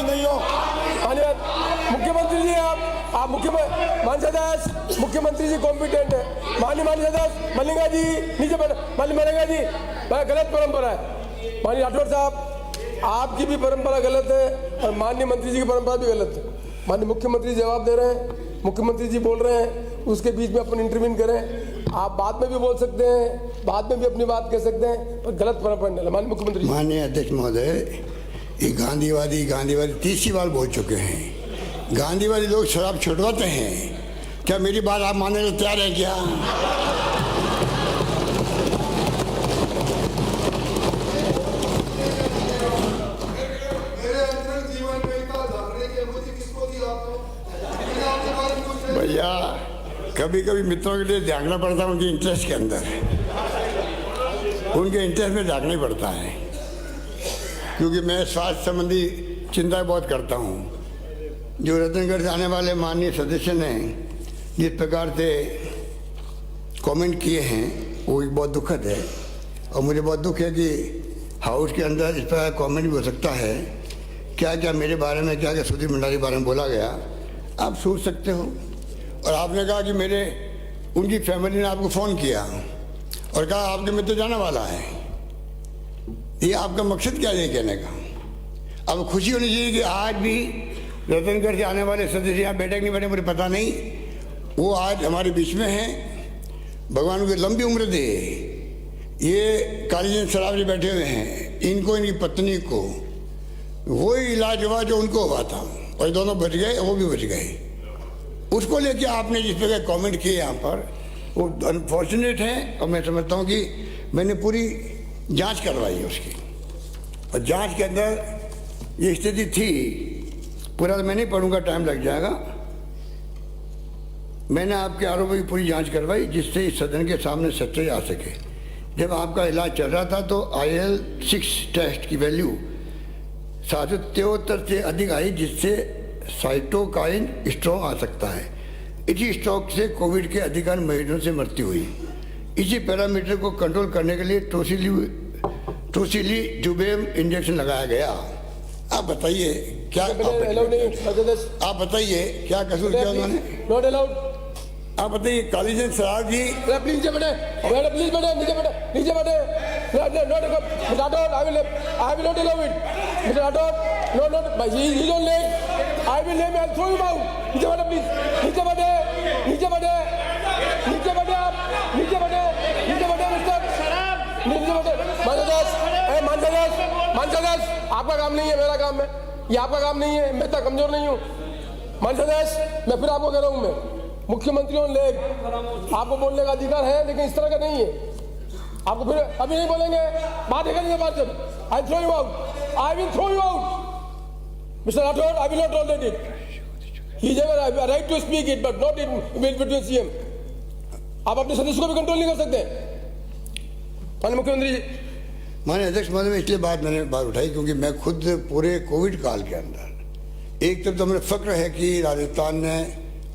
Speaker 3: नहीं हो।
Speaker 4: मुख्यमंत्री जी आप मुख्यमंत्री जी कॉम्पिटेंट है। माननीय सदस्य मलिंगा जी नीचे मलिंगा जी, गलत परंपरा है। माननीय राठौर साहब, आपकी भी परंपरा गलत है और माननीय मंत्री जी की परंपरा भी गलत है। माननीय मुख्यमंत्री जवाब दे रहे हैं, मुख्यमंत्री जी बोल रहे हैं, उसके बीच में अपन इंटरवीन करें। आप बाद में भी बोल सकते हैं, बाद में भी अपनी बात कह सकते हैं, पर गलत परंपरा नहीं। माननीय मुख्यमंत्री।
Speaker 1: माननीय अध्यक्ष महोदय, ये गांधीवादी 30 बार बोल चुके हैं। गांधीवादी लोग शराब छुड़वाते हैं, क्या मेरी बात आप मानने को तैयार है क्या? भैया, कभी कभी मित्रों के लिए जागना पड़ता है, उनके इंटरेस्ट के अंदर, उनके इंटरेस्ट में जागना ही पड़ता है, क्योंकि मैं स्वास्थ्य संबंधी चिंता बहुत करता हूँ। जो रतनगढ़ से आने वाले माननीय सदस्य ने जिस प्रकार से कमेंट किए हैं वो एक बहुत दुखद है। और मुझे बहुत दुख है कि हाउस के अंदर इस प्रकार कमेंट भी हो सकता है। क्या क्या मेरे बारे में, क्या क्या सुधीर भंडारी के बारे में बोला गया, आप सोच सकते हो। और आपने कहा कि उनकी फैमिली ने आपको फ़ोन किया और कहा आपके मित्र जाने वाला है। ये आपका मकसद क्या है कहने का? अब खुशी होनी चाहिए कि आज भी रतनगढ़ से आने वाले सदस्य यहाँ बैठे नहीं बैठे मुझे पता नहीं, वो आज हमारे बीच में हैं। भगवान उनको लंबी उम्र दे। ये कालीचंद सराफ जी बैठे हुए हैं, इनको, इनकी पत्नी को वही इलाज हुआ जो उनको हुआ था और दोनों बच गए, वो भी बच गए। उसको लेके आपने जिस प्रकार कमेंट किए यहाँ पर वो अनफॉर्चुनेट है। और मैं समझता हूँ कि मैंने पूरी जांच करवाई है उसकी, और जांच के अंदर ये स्थिति थी। पूरा तो मैं नहीं पढ़ूंगा, टाइम लग जाएगा। मैंने आपके आरोपों की पूरी जांच करवाई जिससे इस सदन के सामने सच्चाई आ सके। जब आपका इलाज चल रहा था तो IL-6 टेस्ट की वैल्यू 773 से अधिक आई, जिससे साइटोकाइन स्ट्रोक आ सकता है। इसी स्ट्रोक से कोविड के अधिकांश मरीजों से मृत्यु हुई। इसी पैरामीटर को कंट्रोल करने के लिए टोसिलीजुमेब इंजेक्शन लगाया गया। आप बताइए क्या, आप बताइए क्या कसूर किया उन्होंने?
Speaker 4: Not allowed.
Speaker 1: आप बताइए कालीचंद सराफ जी,
Speaker 4: प्लीज नीचे बैठे, प्लीज बैठे, नीचे बैठे, नीचे बैठे। Mr. Rathod, I will not allow it. Mr. Rathod, no, he's on leg. I will name, I'll throw him out. नीचे बैठे, please. नीचे बैठे, नीचे बैठे, नीचे बैठे आप, नीचे बैठे, नीचे बैठे मिस्टर, नीचे बैठे। मानसदास, आपका काम नहीं है, मेरा काम है। ये आपका काम नहीं है, मैं इतना कमजोर नहीं हूँ। मानसदास, मैं फिर आपको कह रहा हूँ, मैं मुख्यमंत्री ऑन लेग, आपको बोलने का अधिकार है, लेकिन इस तरह का नहीं है। आपको फिर अभी नहीं बोलेंगे, बात है करेंगे बात जब। I throw you out, I will throw you out. Mister Rathore, I will not tolerate it. He has a right to speak it, but not in between CM. आप अपने सदस्य को भी कंट्रोल नहीं कर सकते। माननीय मुख्यमंत्री जी,
Speaker 1: माननीय अध्यक्ष महोदय, में इसलिए मैंने बात उठाई क्योंकि मैं खुद पूरे कोविड काल के अंदर एक तरफ तो हमें फक्र है कि राजस्थान ने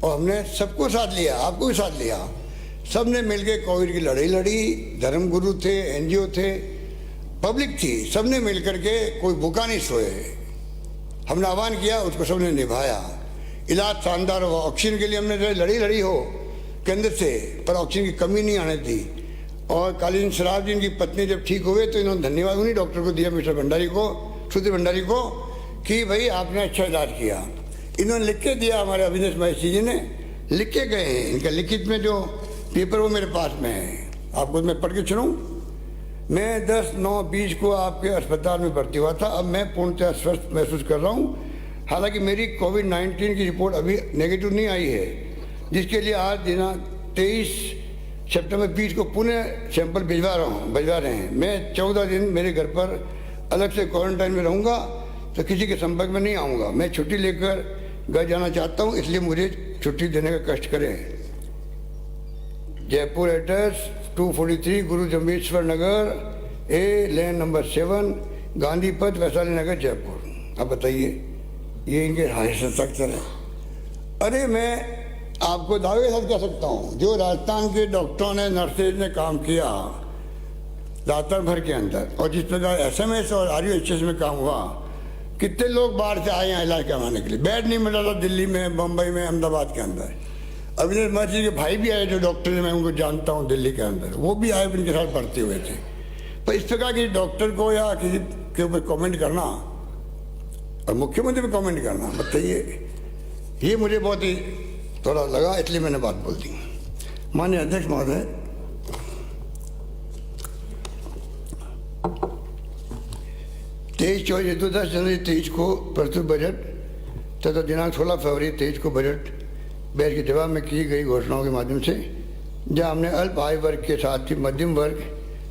Speaker 1: और हमने सबको साथ लिया, आपको भी साथ लिया, सब ने मिलकर कोविड की लड़ाई लड़ी। धर्मगुरु थे, NGO थे, पब्लिक थी, सब ने मिलकर के, कोई भूखा नहीं सोए। हमने आह्वान किया, उसको सबने निभाया। इलाज शानदार हुआ। ऑक्सीजन के लिए हमने लड़ी हो केंद्र से, पर ऑक्सीजन की कमी नहीं आने दी। और कालीचंद सराफ जी, इनकी पत्नी जब ठीक हुए तो इन्होंने धन्यवाद उन्हीं डॉक्टर को दिया, मिस्टर भंडारी को, सुधीर भंडारी को, कि भाई आपने अच्छा इलाज किया। इन्होंने लिख के दिया, हमारे अविनाश महेशी जी ने लिख के गए हैं। इनका लिखित में जो पेपर वो मेरे पास में है, आपको मैं पढ़ के सुनाऊं। मैं 10/9/20 को आपके अस्पताल में भर्ती हुआ था। अब मैं पूर्णतः स्वस्थ महसूस कर रहा हूं। हालांकि मेरी कोविड-19 की रिपोर्ट अभी नेगेटिव नहीं आई है, जिसके लिए आज दिनांक 23 सितंबर 20 को पुनः सैंपल भिजवा रहे हैं। मैं 14 दिन मेरे घर पर अलग से क्वारंटाइन में रहूँगा, तो किसी के संपर्क में नहीं आऊँगा। मैं छुट्टी लेकर घर जाना चाहता हूँ, इसलिए मुझे छुट्टी देने का कष्ट करें। Jaipur address 243 Guru Jambheshwar Nagar, A lane number 7, Gandhi पथ, वैशाली नगर, जयपुर। अब बताइए, ये इनके हस्ताक्षर है। अरे मैं आपको दावे के साथ कह सकता हूँ, जो राजस्थान के डॉक्टरों ने, नर्सेज ने काम किया राजस्थान भर के अंदर, और जिस प्रकार SMS और RUHS में काम हुआ, कितने लोग बाहर से आए हैं इलाज करवाने के लिए। बेड नहीं मिला था दिल्ली में, बम्बई में, अहमदाबाद के अंदर। अविनाश महेशी के भाई भी आए जो डॉक्टर हैं, मैं उनको जानता हूँ दिल्ली के अंदर, वो भी आए, उनके साथ पढ़ते हुए थे। पर इस प्रकार की डॉक्टर को या किसी के ऊपर कमेंट करना और मुख्यमंत्री पे कमेंट करना, बताइए, ये मुझे बहुत ही थोड़ा लगा, इसलिए मैंने बात बोल दी। माननीय अध्यक्ष महोदय, तेईस 10 जनवरी 23 को प्रस्तुत बजट तथा दिनांक 16 फरवरी 23 को बजट बहस के जवाब में की गई घोषणाओं के माध्यम से, जहां हमने अल्प आय वर्ग के साथ ही मध्यम वर्ग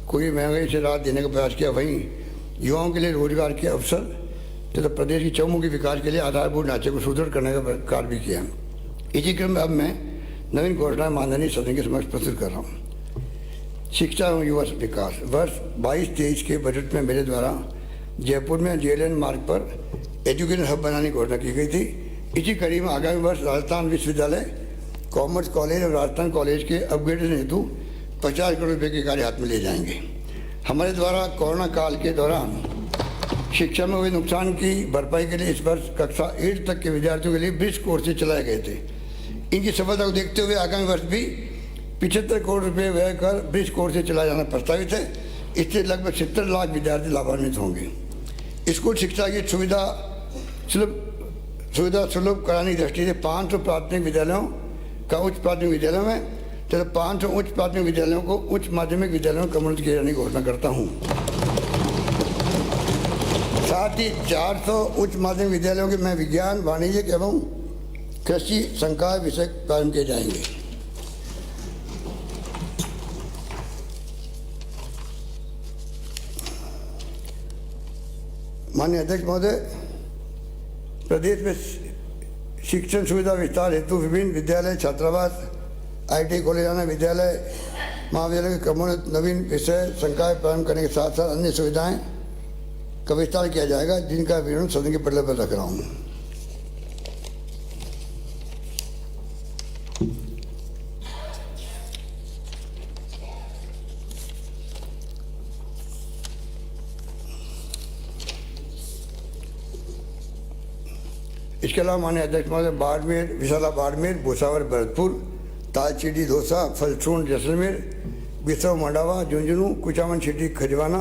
Speaker 1: को भी महंगाई से राहत देने का प्रयास किया, वहीं युवाओं के लिए रोजगार के अवसर तथा प्रदेश की चौमुखी विकास के लिए आधारभूत ढांचे को सुदृढ़ करने का कार्य भी किया। इसी क्रम में अब मैं नवीन घोषणाएं माननीय सदन के समक्ष प्रस्तुत कर रहा हूँ। शिक्षा एवं युवा विकास वर्ष 22-23 के बजट में मेरे द्वारा जयपुर में JLN मार्ग पर एजुकेशन हब बनाने की घोषणा की गई थी। इसी कड़ी में आगामी वर्ष राजस्थान विश्वविद्यालय कॉमर्स कॉलेज और राजस्थान कॉलेज के अपग्रेडेशन हेतु 50 करोड़ रुपये के कार्य हाथ में लिए जाएंगे। हमारे द्वारा कोरोना काल के दौरान शिक्षा में हुए नुकसान की भरपाई के लिए इस वर्ष कक्षा 8 तक के विद्यार्थियों के लिए ब्रिज कोर्सेज चलाए गए थे। इनकी सफलता को देखते हुए आगामी वर्ष भी 75 करोड़ रुपये व्यय कर ब्रिज कोर्सेज चलाया जाना प्रस्तावित है। इससे लगभग 70 लाख विद्यार्थी लाभान्वित होंगे। स्कूल शिक्षा की सुविधा सुलभ कराने की दृष्टि से 500 प्राथमिक विद्यालयों का उच्च प्राथमिक विद्यालयों में तथा 500 उच्च प्राथमिक विद्यालयों को उच्च माध्यमिक विद्यालयों में कम्युनिट किए जाने की घोषणा करता हूँ। साथ ही 400 उच्च माध्यमिक विद्यालयों के में विज्ञान वाणिज्य एवं कृषि संकाय विषय प्रारंभ किए जाएंगे। माननीय अध्यक्ष महोदय, प्रदेश में शिक्षण सुविधा विस्तार हेतु विभिन्न विद्यालय छात्रावास IIT कॉलेज आना विद्यालय महाविद्यालय के क्रमोन्नत नवीन विषय संकाय प्रारंभ करने के साथ साथ अन्य सुविधाएं का विस्तार किया जाएगा, जिनका विवरण सदन के पटल पर रख रहा हूँ। इसके अलावा माननीय अध्यक्ष महोदय बाड़मेर, विशाला बाड़मेर, भूसावर भरतपुर, तालचीडी दौसा, फलसून जैसलमेर, बिसव मंडावा, झुंझुनू, कुचामन सिटी खजवाना,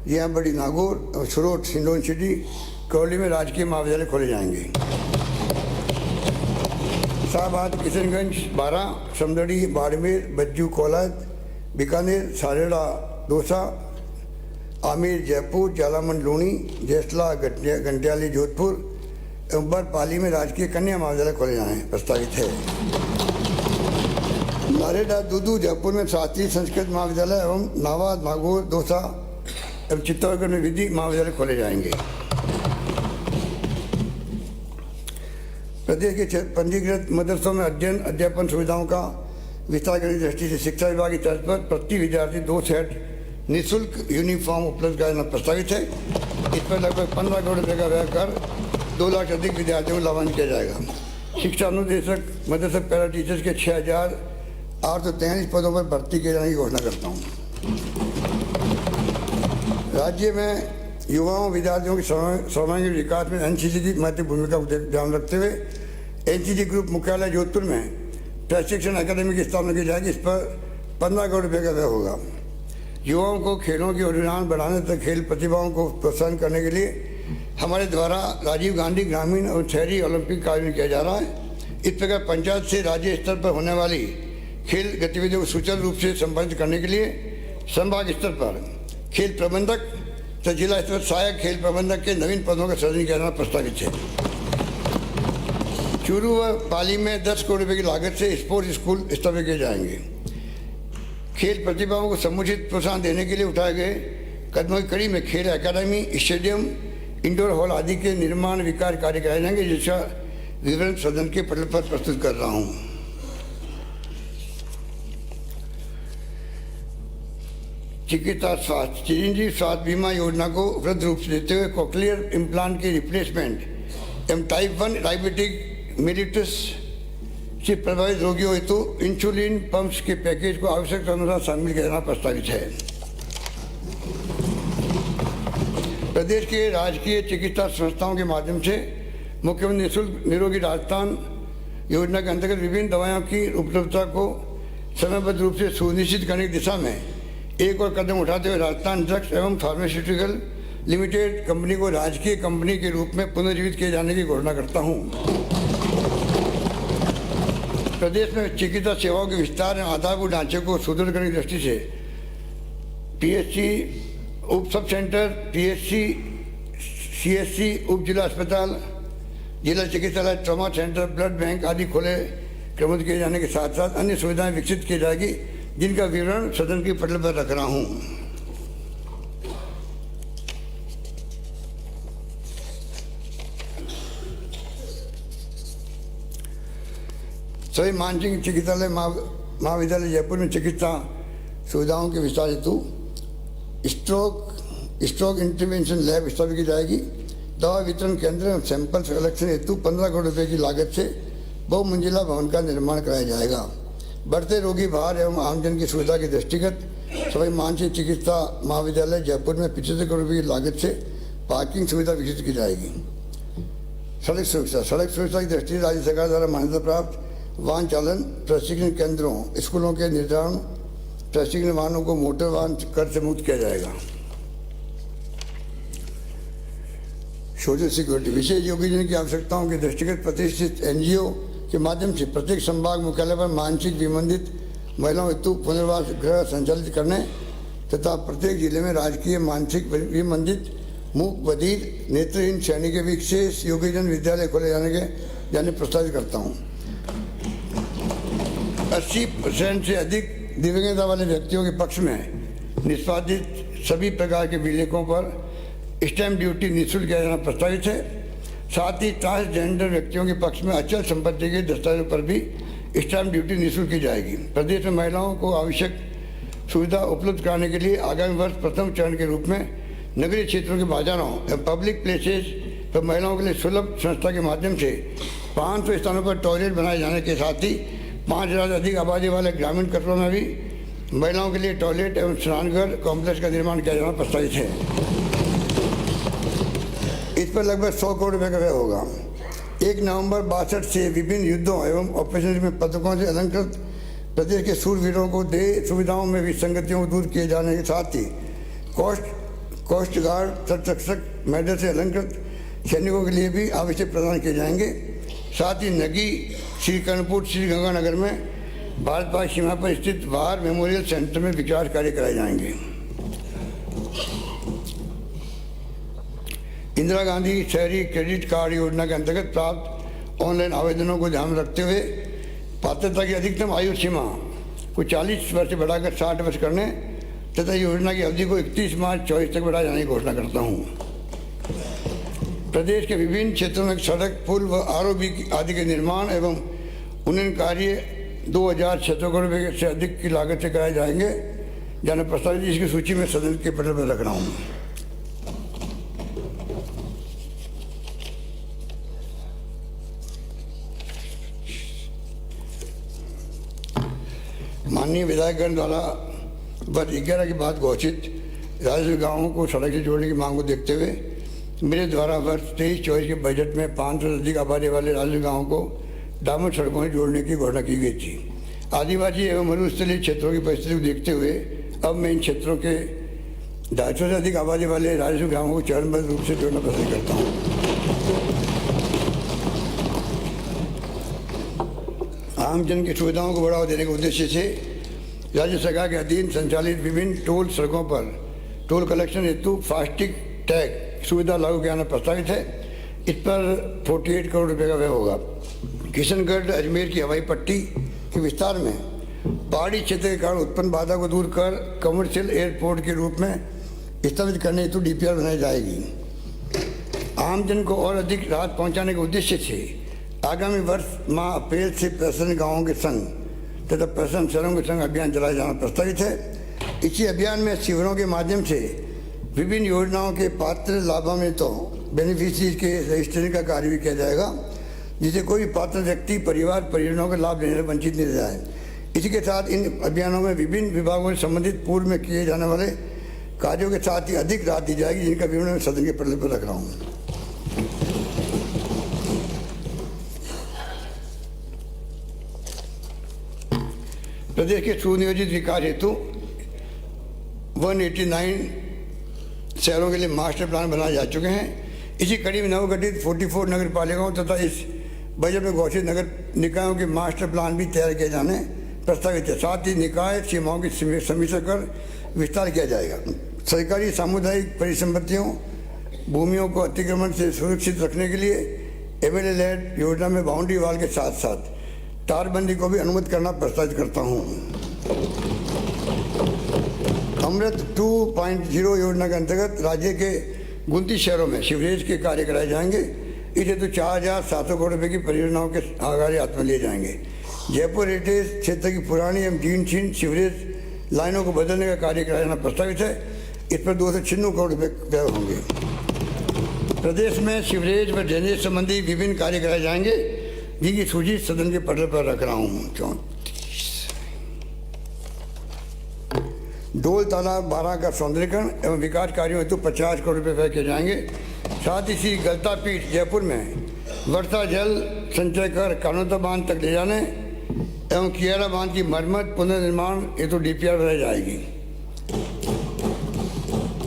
Speaker 1: यहाँ बड़ी नागौर, सुरोट सिंडोन सिटी, करौली में राजकीय महाविद्यालय खोले जाएंगे। शाहबाद, किशनगंज, बारा, समदड़ी, बाड़मेर, बज्जू, कोलाद, बीकानेर, सारेड़ा, दौसा, आमेर, जयपुर, जालामन, लूणी, जैसला, घंटियाली, जोधपुर एवं पाली में राजकीय कन्या महाविद्यालय खोले जाने प्रस्तावित है। नारेडा, दूदू, जयपुर में शास्त्रीय संस्कृत महाविद्यालय एवं नावाद, नागौर, दौसा एवं चित्तौड़गढ़ में विधि महाविद्यालय खोले जाएंगे। प्रदेश के पंजीकृत मदरसों में अध्ययन अध्यापन सुविधाओं का विस्तार करने की दृष्टि से शिक्षा विभाग की तर्ज पर प्रति विद्यार्थी 2 सेट निःशुल्क यूनिफॉर्म उपलब्ध कराना प्रस्तावित है। इस पर लगभग 15 करोड़ रुपये का व्यय कर 2 लाख से अधिक विद्यार्थियों को लाभान्वित किया जाएगा। शिक्षा अनुदेशक मदरसा पैरा टीचर्स के 6,843 पदों पर भर्ती किए जाने की घोषणा करता हूँ। राज्य में युवाओं विद्यार्थियों के सर्वांगीण विकास में NCC की महत्वपूर्ण भूमिका को ध्यान रखते हुए NCC ग्रुप मुख्यालय जोधपुर में प्रशिक्षण अकादमी की स्थापना की जाएगी। इस पर 15 करोड़ रुपये का व्यय होगा। युवाओं को खेलों की रुझान बढ़ाने तथा खेल प्रतिभाओं को प्रोत्साहन करने के लिए हमारे द्वारा राजीव गांधी ग्रामीण और शहरी ओलंपिक का आयोजन किया जा रहा है। इस प्रकार पंचायत से राज्य स्तर पर होने वाली खेल गतिविधियों को सुचारू रूप से संपादित करने के लिए संभाग स्तर पर खेल प्रबंधक तथा जिला स्तर पर सहायक खेल प्रबंधक के नवीन पदों का सृजन किया जाना प्रस्तावित है। चूरू व पाली में 10 करोड़ रुपये की लागत से स्पोर्ट्स स्कूल स्थापित किए जाएंगे। खेल प्रतिभाओं को समुचित प्रोत्साहन देने के लिए उठाए गए कदमों की कड़ी में खेल अकादमी, स्टेडियम, इंडोर हॉल आदि के निर्माण विकास कार्य कराए जाएंगे, जिसका विवरण सदन के पटल पर प्रस्तुत कर रहा हूं। चिकित्सा स्वास्थ्य चिरंजीवी स्वास्थ्य बीमा योजना को उपलब्ध रूप से देते हुए कोक्लियर इम्प्लांट की रिप्लेसमेंट एवं टाइप 1 डायबिटिक मेलिटस से प्रभावित रोगियों हेतु इंसुलिन पंप्स के पैकेज को आवश्यकता अनुसार शामिल किया जाना प्रस्तावित है। प्रदेश के राजकीय चिकित्सा संस्थाओं के माध्यम से मुख्यमंत्री निःशुल्क निरोगी राजस्थान योजना के अंतर्गत विभिन्न दवाओं की उपलब्धता को समयबद्ध रूप से सुनिश्चित करने की दिशा में एक और कदम उठाते हुए राजस्थान ड्रग्स एवं फार्मास्यूटिकल लिमिटेड कंपनी को राजकीय कंपनी के रूप में पुनर्जीवित किए जाने की घोषणा करता हूँ। प्रदेश में चिकित्सा सेवाओं के विस्तार एवं आधारभूत ढांचे को सुदृढ़ करने की दृष्टि से PHC उप सब सेंटर, PHC, CHC, उप जिला अस्पताल, जिला चिकित्सालय, ट्रॉमा सेंटर, ब्लड बैंक आदि खोले क्रमबद्ध किए जाने के साथ साथ अन्य सुविधाएं विकसित की जाएगी, जिनका विवरण सदन के पटल पर रख रहा हूं। सभी मानसिक चिकित्सालय महाविद्यालय जयपुर में चिकित्सा सुविधाओं के विस्तार हेतु स्ट्रोक इंटरवेंशन लैब स्थापित की जाएगी। दवा वितरण केंद्र एवं सैंपल कलेक्शन हेतु 15 करोड़ रुपए की लागत से बहुमंजिला भवन का निर्माण कराया जाएगा। बढ़ते रोगी भार एवं आमजन की सुविधा के दृष्टिगत सभी मानसिक चिकित्सा महाविद्यालय जयपुर में 75 करोड़ रुपए की लागत से पार्किंग सुविधा विकसित की जाएगी। सड़क सुरक्षा की दृष्टि से राज्य सरकार द्वारा मान्यता प्राप्त वाहन चालन प्रशिक्षण केंद्रों स्कूलों के निर्धारण प्रशिक्षण वाहनों को मोटर वाहन कर से मुक्त किया जाएगा। सोशल सिक्योरिटी विशेष योगीजन की आवश्यकताओं के दृष्टिगत प्रतिष्ठित एनजीओ के माध्यम से प्रत्येक संभाग मुख्यालय पर मानसिक विमंदित महिलाओं हेतु पुनर्वास गृह संचालित करने तथा प्रत्येक जिले में राजकीय मानसिक विमंदित मूक बधिर नेत्रहीन श्रेणी के विशेष योगीजन विद्यालय खोले जाने प्रस्तावित करता हूँ। 80% से अधिक दिव्यांगता वाले व्यक्तियों के पक्ष में निष्पादित सभी प्रकार के विलेखों पर स्टैम्प ड्यूटी निःशुल्क किया जाना प्रस्तावित है। साथ ही ट्रांसजेंडर व्यक्तियों के पक्ष में अचल संपत्ति के दस्तावेजों पर भी स्टैम्प ड्यूटी निःशुल्क की जाएगी। प्रदेश में महिलाओं को आवश्यक सुविधा उपलब्ध कराने के लिए आगामी वर्ष प्रथम चरण के रूप में नगरीय क्षेत्रों के बाजारों एवं पब्लिक प्लेसेस पर महिलाओं के लिए सुलभ संस्था के माध्यम से 500 स्थानों पर टॉयलेट बनाए जाने के साथ ही 5000 से अधिक आबादी वाले ग्रामीण कस्बों में भी महिलाओं के लिए टॉयलेट एवं स्नानघर कॉम्प्लेक्स का निर्माण किया जाना प्रस्तावित है। इस पर लगभग 100 करोड़ रुपए का व्यय होगा। 1 नवंबर 62 से विभिन्न युद्धों एवं ऑपरेशन में पदकों से अलंकृत प्रदेश के शूरवीरों को देह सुविधाओं में विसंगतियों को दूर किए जाने के साथ ही कोस्ट गार्ड तटरक्षक मेडल से अलंकृत सैनिकों के लिए भी आवश्यक प्रदान किए जाएंगे। साथ ही नगी श्री कर्णपुर श्री गंगानगर में भारत पाक सीमा पर स्थित वार मेमोरियल सेंटर में विकास कार्य कराए जाएंगे। इंदिरा गांधी शहरी क्रेडिट कार्ड योजना के अंतर्गत प्राप्त ऑनलाइन आवेदनों को ध्यान में रखते हुए पात्रता की अधिकतम आयु सीमा को 40 वर्ष से बढ़ाकर 60 वर्ष करने तथा योजना की अवधि को 31 मार्च 2024 तक बढ़ाए जाने की घोषणा करता हूँ। प्रदेश के विभिन्न क्षेत्रों में सड़क पुल व आरओबी आदि के निर्माण एवं उन्नयन कार्य 2600 करोड़ रुपये से अधिक की लागत से कराए जाएंगे जाने प्रस्तावित इसकी सूची में सदन के पटल पर रख रहा हूँ। माननीय विधायकगण द्वारा वर्ष 11 के बाद घोषित राजस्व गांवों को सड़क से जोड़ने की मांग को देखते हुए मेरे द्वारा वर्ष 23-24 के बजट में 500 से अधिक आबादी वाले राजस्व गांवों को डामर सड़कों से जोड़ने की घोषणा की गई थी। आदिवासी एवं मरुस्थलीय क्षेत्रों की परिस्थिति को देखते हुए अब मैं इन क्षेत्रों के 250 से अधिक आबादी वाले राजस्व गांवों को चरणबद्ध रूप से जोड़ना पसंद करता हूँ। आमजन की सुविधाओं को बढ़ावा देने के उद्देश्य से राज्य सरकार के अधीन संचालित विभिन्न टोल सड़कों पर टोल कलेक्शन हेतु फास्टैग टैग सुविधा लागू किया जाना प्रस्तावित है। इस पर 48 करोड़ रुपए का व्यय होगा। किशनगढ़ अजमेर की हवाई पट्टी के विस्तार में पहाड़ी क्षेत्र के कारण उत्पन्न बाधा को दूर कर कमर्शियल एयरपोर्ट के रूप में स्थापित करने हेतु DPR बनाई जाएगी। आमजन को और अधिक राहत पहुंचाने के उद्देश्य से आगामी वर्ष माह अप्रैल से प्रसन्न गाँवों के संघ तथा प्रसन्न शहरों के संघ अभियान चलाया जाना प्रस्तावित है। इसी अभियान में शिविरों के माध्यम से विभिन्न योजनाओं के पात्र लाभान्वितों बेनिफिशियरी के रजिस्ट्रेशन का कार्य भी किया जाएगा, जिससे कोई पात्र व्यक्ति परिवार परियोजनाओं का लाभ लेने से वंचित नहीं रह जाए। इसी के साथ इन अभियानों में विभिन्न विभागों से संबंधित पूर्व में किए जाने वाले कार्यों के साथ ही अधिक राहत दी जाएगी, जिनका विवरण मैं सदन के पटल पर रख रहा हूँ। प्रदेश के सुनियोजित विकास हेतु 189 शहरों के लिए मास्टर प्लान बनाए जा चुके हैं। इसी कड़ी में नवगठित 44 नगर पालिकाओं तथा इस बजट में घोषित नगर निकायों के मास्टर प्लान भी तैयार किए जाने प्रस्तावित है। साथ ही निकाय सीमाओं की समीक्षा कर विस्तार किया जाएगा। सरकारी सामुदायिक परिसंपत्तियों भूमियों को अतिक्रमण से सुरक्षित रखने के लिए MLA-लेड योजना में बाउंड्री वाल के साथ साथ तारबंदी को भी अनुमति करना प्रस्तावित करता हूँ। अमृत 2.0 योजना के अंतर्गत राज्य के 29 शहरों में सीवरेज के कार्य कराए जाएंगे। इसे तो 4700 करोड़ रुपए की परियोजनाओं के आगारी हाथ में लिए जाएंगे। जयपुर हेरिटेज क्षेत्र की पुरानी एवं जीर्ण सीवरेज लाइनों को बदलने का कार्य कराया जाना प्रस्तावित है। इस पर 296 करोड़ रुपए व्यय होंगे। प्रदेश में सीवरेज व ड्रेनेज संबंधी विभिन्न कार्य कराए जाएंगे, जिनकी सूची सदन के पटल पर रख रहा हूँ। 34 डोल तालाब 12 का सौंदर्यीकरण एवं विकास कार्यों हेतु 50 करोड़ रुपये व्यय किए जाएंगे। साथ ही श्री गलता पीठ जयपुर में वर्षा जल संचय कर कानोता बांध तक ले जाने एवं कियारा बांध की मरम्मत पुनर्निर्माण हेतु डीपीआर बनाई जाएगी।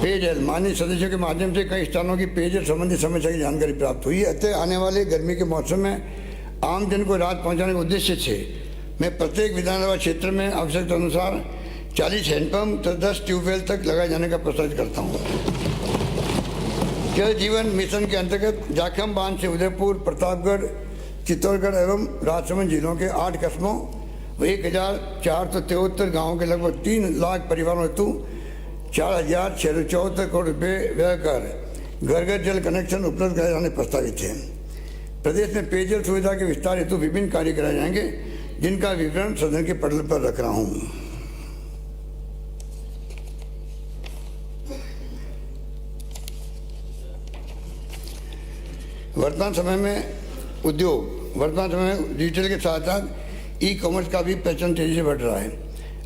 Speaker 1: पेयजल माननीय सदस्यों के माध्यम से कई स्थानों की पेयजल संबंधी समस्या की जानकारी प्राप्त हुई। अतः आने वाले गर्मी के मौसम में आमजन को राहत पहुंचाने के उद्देश्य से मैं प्रत्येक विधानसभा क्षेत्र में आवश्यकता अनुसार 40 हैंडपंप तथा 10 ट्यूबवेल तक लगाए जाने का प्रस्ताव करता हूँ। जल जीवन मिशन के अंतर्गत जाखम बांध से उदयपुर, प्रतापगढ़, चित्तौड़गढ़ एवं राजसमंद जिलों के 8 कस्बों व 1473 गाँवों के लगभग 3 लाख परिवारों हेतु 4,674 करोड़ रुपये व्यय कर घर घर जल कनेक्शन उपलब्ध कराए जाने प्रस्तावित है। प्रदेश में पेयजल सुविधा के विस्तार हेतु विभिन्न कार्य कराए जाएंगे, जिनका विवरण सदन के पटल पर रख रहा हूँ। वर्तमान समय में डिजिटल के साथ साथ ई कॉमर्स का भी पहचान तेजी से बढ़ रहा है।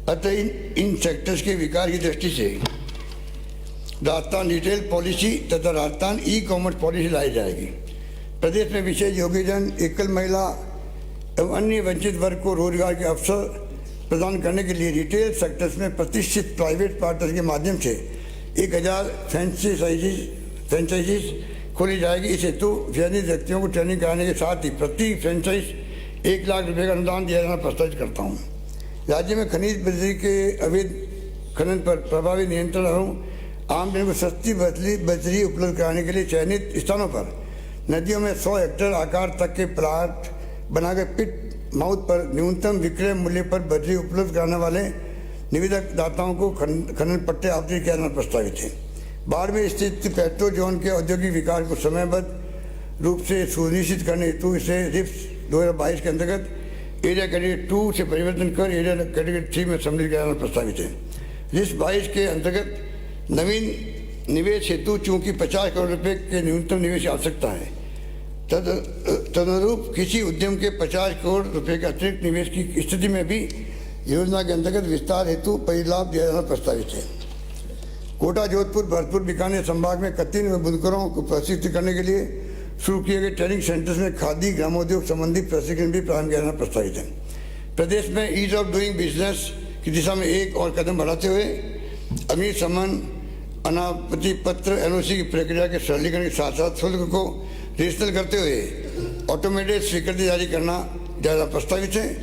Speaker 1: अतः इन सेक्टर्स के विकास की दृष्टि से राजस्थान रिटेल पॉलिसी तथा राजस्थान ई कॉमर्स पॉलिसी लाई जाएगी। प्रदेश में विशेष योग्यजन, एकल महिला एवं अन्य वंचित वर्ग को रोजगार के अवसर प्रदान करने के लिए रिटेल सेक्टर्स में प्रतिष्ठित प्राइवेट पार्टनर के माध्यम से 1000 फ्रेंचाइजीज खोली जाएगी। इस हेतु चयनित व्यक्तियों को ट्रेनिंग कराने के साथ ही प्रति फ्रेंचाइज 1 लाख रुपये का अनुदान दिया जाना प्रस्तावित करता हूँ। राज्य में खनिज बजरी के अवैध खनन पर प्रभावी नियंत्रण एवं आमजन को सस्ती बजरी उपलब्ध कराने के लिए चयनित स्थानों पर नदियों में 100 हेक्टेयर आकार तक के प्लाट बनाकर पिट माउथ पर न्यूनतम विक्रय मूल्य पर बजरी उपलब्ध कराने वाले निवेदक दाताओं को खनन पट्टे आवंटित किया जाना प्रस्तावित है। बाढ़ में स्थित पेट्रो जोन के औद्योगिक विकास को समयबद्ध रूप से सुनिश्चित करने हेतु इसे रिप्स 2022 के अंतर्गत एरिया कैटेगरी 2 से परिवर्तन कर एरिया कैटेगरी 3 में सम्मिलित किया जाना प्रस्तावित है। रिप्स 22 के अंतर्गत नवीन निवेश हेतु चूंकि 50 करोड़ रुपए के न्यूनतम निवेश की आवश्यकता है, तदनुरूप किसी उद्यम के 50 करोड़ रुपए के अतिरिक्त निवेश की स्थिति में भी योजना के अंतर्गत विस्तार हेतु परिलाभ दिया जाना प्रस्तावित है। कोटा, जोधपुर, भरतपुर, बीकानेर संभाग में कत्तीन व बुनकरों को प्रशिक्षित करने के लिए शुरू किए गए ट्रेनिंग सेंटर्स में खादी ग्रामोद्योग संबंधी प्रशिक्षण भी प्रारंभ किया जाना प्रस्तावित है। प्रदेश में ईज ऑफ डूइंग बिजनेस की दिशा में एक और कदम बढ़ाते हुए अग्नि शमन अनापत्ति पत्र एनओसी की प्रक्रिया के सरलीकरण के साथ साथ शुल्क को डिजिटल करते हुए ऑटोमेटेड स्वीकृति जारी करना ज़्यादा प्रस्तावित है।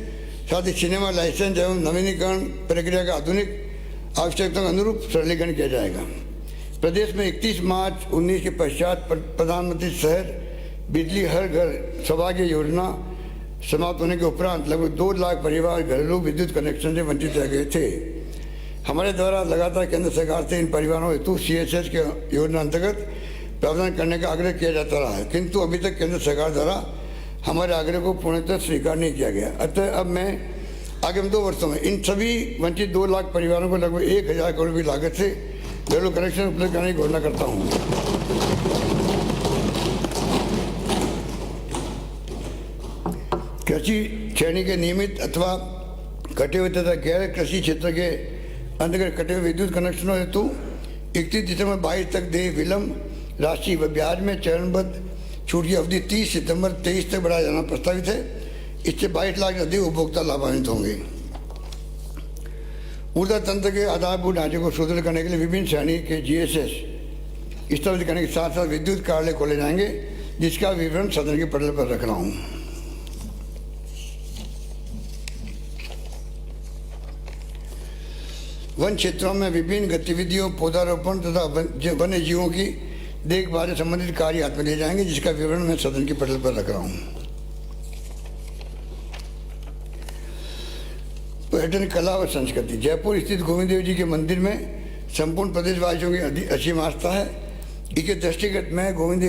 Speaker 1: साथ ही सिनेमा लाइसेंस एवं नवीनीकरण प्रक्रिया का आधुनिक आवश्यकताओं के अनुरूप सरलीकरण किया जाएगा। प्रदेश में 31 मार्च 19 के पश्चात प्रधानमंत्री शहर बिजली हर घर सौभाग्य योजना समाप्त होने के उपरांत लगभग 2 लाख परिवार घरेलू विद्युत कनेक्शन से वंचित रह गए थे। हमारे द्वारा लगातार केंद्र सरकार से इन परिवारों हेतु CSS के योजना अंतर्गत प्रावधान करने का आग्रह किया जाता रहा है, किंतु अभी तक केंद्र सरकार द्वारा हमारे आग्रह को पूर्णतः स्वीकार नहीं किया गया। अतः अब मैं आगामी 2 वर्षों में इन सभी वंचित 2 लाख परिवारों को लगभग 1000 करोड़ की लागत से घरेलू कनेक्शन उपलब्ध कराने की घोषणा करता हूँ। कृषि श्रेणी के नियमित अथवा कटे हुए तथा गैर कृषि क्षेत्र के अंतर्गत कटे हुए विद्युत कनेक्शनों हेतु 31 दिसंबर 22 तक देय विलम्ब राशि व ब्याज में चरणबद्ध छूट की अवधि 30 सितंबर 23 तक बढ़ाया जाना प्रस्तावित है। इससे 22 लाख से अधिक उपभोक्ता लाभान्वित होंगे। ऊर्जा तंत्र के आधारभूत ढांचे को सुदृढ़ करने के लिए विभिन्न श्रेणी के GSS स्थापित करने के साथ साथ विद्युत कार्यालय खोले जाएंगे, जिसका विवरण सदन के पटल पर रख रहा हूँ। वन क्षेत्रों में विभिन्न गतिविधियों, पौधारोपण तथा वन्य जीवों की देखभाल से संबंधित कार्य हाथ में लिए जाएंगे, जिसका विवरण मैं सदन के पटल पर रख रहा हूँ। पर्यटन, कला और संस्कृति। जयपुर स्थित गोविंद देव जी के मंदिर में संपूर्ण प्रदेशवासियों की असीम आस्था है। इसके दृष्टिगत मैं गोविंद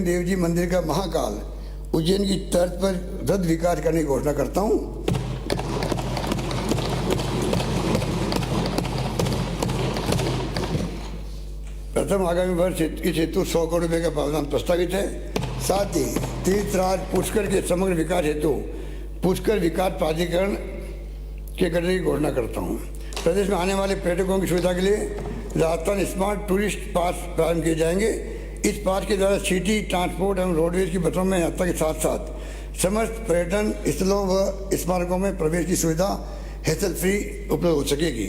Speaker 1: देव जी मंदिर का महाकाल उज्जैन की तर्ज पर रथ विकास करने की घोषणा करता हूँ। प्रथम प्रथम आगामी वर्ष इस हेतु 100 करोड़ रुपये का प्रावधान प्रस्तावित है। साथ ही तीर्थराज पुष्कर के समग्र विकास हेतु पुष्कर विकास प्राधिकरण के गठन की घोषणा करता हूँ। प्रदेश में आने वाले पर्यटकों की सुविधा के लिए राजस्थान स्मार्ट टूरिस्ट पास प्रारंभ किए जाएंगे। इस पास के द्वारा सिटी ट्रांसपोर्ट एवं रोडवेज की बसों में यात्रा के साथ साथ समस्त पर्यटन स्थलों व स्मारकों में प्रवेश की सुविधा हैसल फ्री उपलब्ध हो सकेगी।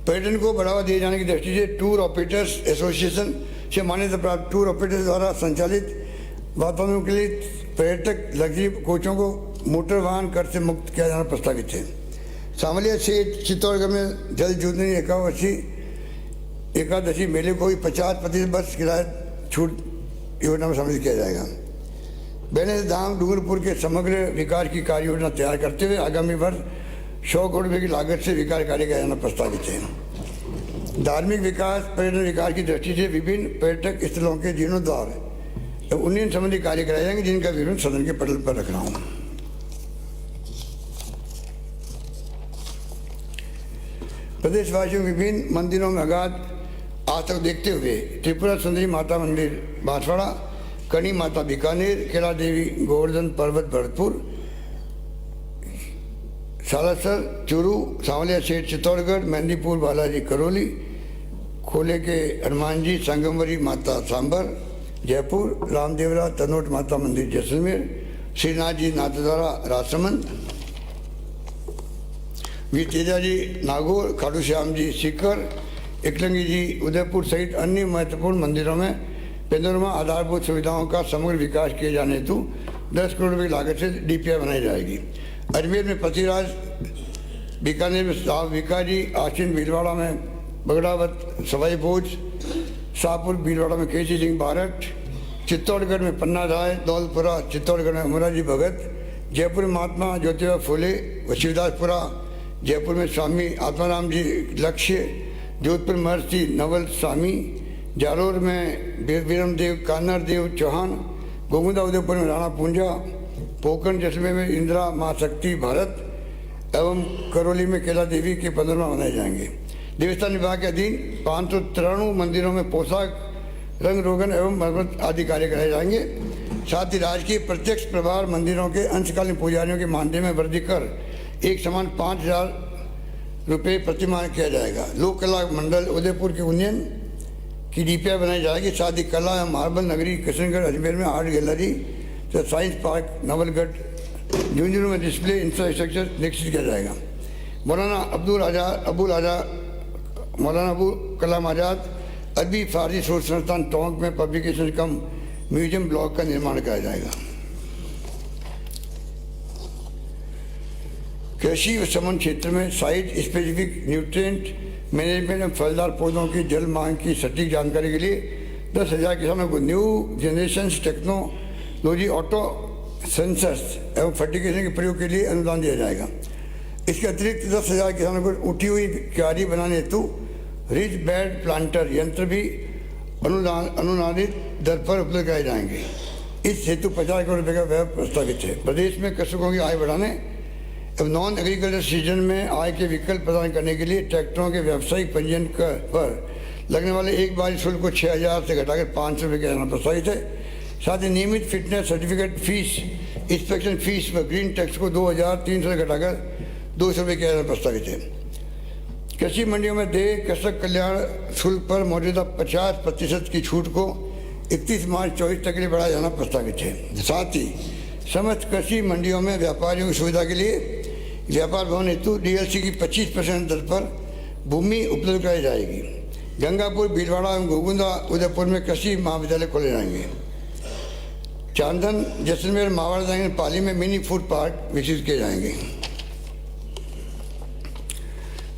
Speaker 1: पर्यटन को बढ़ावा दिए जाने की दृष्टि से टूर ऑपरेटर्स एसोसिएशन से मान्यता प्राप्त टूर ऑपरेटर्स द्वारा संचालित वातानुकूलित पर्यटक लग्जरी कोचों को मोटर वाहन कर से मुक्त किया जाना प्रस्तावित है। सामलिया से चित्तौड़गढ़ में जल जीवनी एकादशी मेले को भी 50% बस किराया छूट योजना में शामिल किया जाएगा। बेनेस धाम डूंगरपुर के समग्र विकास की कार्य योजना तैयार करते हुए आगामी वर्ष 100 करोड़ रुपये की लागत से विकास कार्य किया जाना प्रस्तावित है। धार्मिक विकास पर्यटन विकास की दृष्टि से विभिन्न पर्यटक स्थलों के जीर्णोद्धार उन्नयन संबंधी कार्य कराए जाएंगे, जिनका विवरण सदन के पटल पर रख रहा हूँ। प्रदेशवासियों विभिन्न मंदिरों में अगाध आस्था को देखते हुए त्रिपुरा सुंदरी माता मंदिर बांसवाड़ा, कणी माता बीकानेर, कैला देवी गोवर्धन पर्वत भरतपुर, सालासर चूरू, सांवलिया सेठ चित्तौड़गढ़, मेहंदीपुर बालाजी करौली, खोले के हनुमान जी संगमवरी माता सांबर जयपुर, रामदेवरा तनोट माता मंदिर जैसलमेर, श्रीनाथ जी नाथद्वारा राजसमंद, वी तेजा जी नागौर, खाटू श्याम जी सीकर, एकलंगी जी उदयपुर सहित अन्य महत्वपूर्ण मंदिरों में पेंडोरमा आधारभूत सुविधाओं का समग्र विकास किए जाने हेतु 10 करोड़ रुपये की लागत से डीपीआई बनाई जाएगी। अजमेर में पतिराज, बीकानेर में साहब विकाजी, आश्विन भीलवाड़ा में बगड़ावत सवाई भोज, शाहपुर भीलवाड़ा में केसी सिंह बारट, चित्तौड़गढ़ में पन्ना राय, दौलपुरा चित्तौड़गढ़ में अमराजी भगत, जयपुर में महात्मा ज्योतिबा फुले व शिवदासपुरा, जयपुर में स्वामी आत्माराम जी लक्ष्य, जोधपुर महर्षि नवल स्वामी, जालोर में वीरम देव कान्हर देव चौहान, गोविंदा उदयपुर में राणा पूंजा, पोखरण जैसलमेर में इंदिरा माँ शक्ति भारत एवं करौली में कैला देवी के 15वां मनाए जाएंगे। देवस्थान विभाग के अधीन 593 मंदिरों में पोशाक रंग रोगन एवं मरम्मत आदि कार्य कराए जाएंगे। साथ ही राज्य के प्रत्यक्ष प्रभार मंदिरों के अंशकालीन पुजारियों के मानदेय में वृद्धि कर एक समान 5,000 रुपये प्रतिमाह किया जाएगा। लोक कला मंडल उदयपुर के उन्नयन की डीपीआई बनाई जाएगी। साथ ही कला एवं मार्बल नगरी किशनगढ़ अजमेर में आर्ट गैलरी तो साइंस पार्क नवलगढ़ झुंझुनू में डिस्प्ले इंफ्रास्ट्रक्चर विकसित किया जाएगा। मौलाना अबुल कलाम आज़ाद अरबी फारसी शोध संस्थान टोंक में पब्लिकेशन कम म्यूजियम ब्लॉक का निर्माण किया जाएगा। कृषि व समन क्षेत्र में साइट स्पेसिफिक न्यूट्रिएंट मैनेजमेंट एवं फलदार पौधों की जल मांग की सटीक जानकारी के लिए 10,000 किसानों को new generation technology auto sensors एवं फर्टिगेशन के प्रयोग के लिए अनुदान दिया जाएगा। इसके अतिरिक्त 10,000 किसानों को उठी हुई क्यारी बनाने हेतु रिच बेड प्लांटर यंत्र भी अनुदानित दर पर उपलब्ध कराए जाएंगे। इस हेतु 50 करोड़ रुपये का व्यय प्रस्तावित है। प्रदेश में कृषकों की आय बढ़ाने एवं नॉन एग्रीकल्चर सीजन में आय के विकल्प प्रदान करने के लिए ट्रैक्टरों के व्यावसायिक पंजीयन पर लगने वाले एक बारी शुल्क को 6,000 से घटाकर 500 रुपये किया जाना प्रस्तावित है। साथ ही नियमित fitness certificate fees, inspection fees व ग्रीन टैक्स को 2,300 से घटाकर 200 रुपये किया जाना प्रस्तावित है। कृषि मंडियों में देय कृषक कल्याण शुल्क पर मौजूदा 50% की छूट को 31 मार्च 24 तक के लिए बढ़ाया जाना प्रस्तावित है। साथ ही समस्त कृषि मंडियों में व्यापारियों की सुविधा के लिए व्यापार भवन हेतु डीएलसी की 25% दर पर भूमि उपलब्ध कराई जाएगी। गंगापुर भीलवाड़ा एवं गोविंदा उदयपुर में कृषि महाविद्यालय खोले जाएंगे। चांदन जैसलमेर मावाड़ा जाएंगे। पाली में मिनी फूड पार्क विकसित किए जाएंगे।